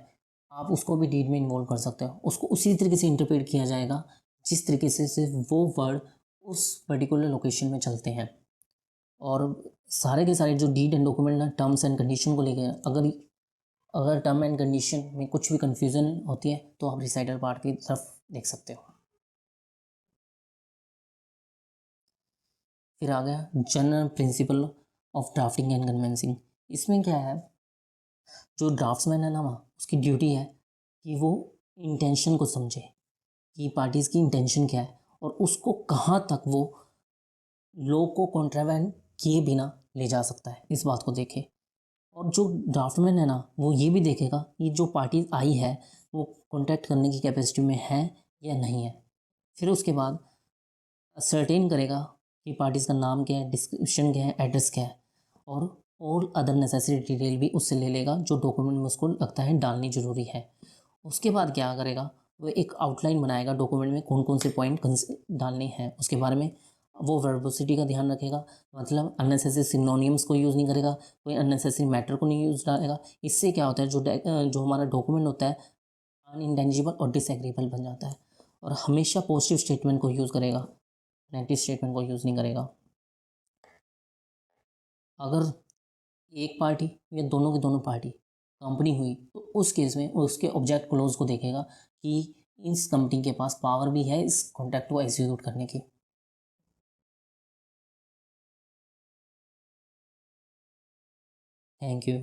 आप उसको भी डीड में इन्वॉल्व कर सकते हो, उसको उसी तरीके से इंटरप्रेट किया जाएगा जिस तरीके से सिर्फ वो वर्ड उस पर्टिकुलर लोकेशन में चलते हैं। और सारे के सारे जो डीड एंड डॉक्यूमेंट ना टर्म्स एंड कंडीशन को लेकर, अगर अगर टर्म एंड कंडीशन में कुछ भी कन्फ्यूज़न होती है तो आप रिसाइडर पार्ट की तरफ देख सकते हो। फिर आ गया general principle of drafting and convincing. इसमें क्या है, जो ड्राफ्ट्समैन है ना, वहाँ उसकी ड्यूटी है कि वो इंटेंशन को समझे कि पार्टीज़ की इंटेंशन क्या है और उसको कहाँ तक वो लॉ को कॉन्ट्रावेंट किए बिना ले जा सकता है, इस बात को देखे। और जो ड्राफ्टमैन है ना, वो ये भी देखेगा कि जो पार्टी आई है वो कॉन्टैक्ट करने की कैपेसिटी में है या नहीं है। फिर उसके बाद सर्टेन करेगा कि पार्टीज़ का नाम क्या है, डिस्क्रिप्शन क्या है, एड्रेस क्या है, और ऑल अदर नेसेसरी डिटेल भी उससे ले लेगा जो डॉक्यूमेंट में उसको लगता है डालनी ज़रूरी है। उसके बाद क्या करेगा, वो एक आउटलाइन बनाएगा डॉक्यूमेंट में कौन कौन से पॉइंट डालने हैं उसके बारे में। वो वर्बोसिटी का ध्यान रखेगा, मतलब अननेसेसरी सिनोनियम्स को यूज़ नहीं करेगा, कोई अननेसेसरी मैटर को नहीं यूज़ करेगा। इससे क्या होता है, जो हमारा डॉक्यूमेंट होता है अनइंटेंजिबल और डिसएग्रीबल बन जाता है। और हमेशा पॉजिटिव स्टेटमेंट को यूज़ करेगा, नेगेटिव स्टेटमेंट को यूज़ नहीं करेगा। अगर एक पार्टी या दोनों की दोनों पार्टी कंपनी हुई तो उस केस में उसके ऑब्जेक्ट क्लोज को देखेगा कि इस कंपनी के पास पावर भी है इस कॉन्ट्रैक्ट को एग्जीक्यूट करने की। Thank you.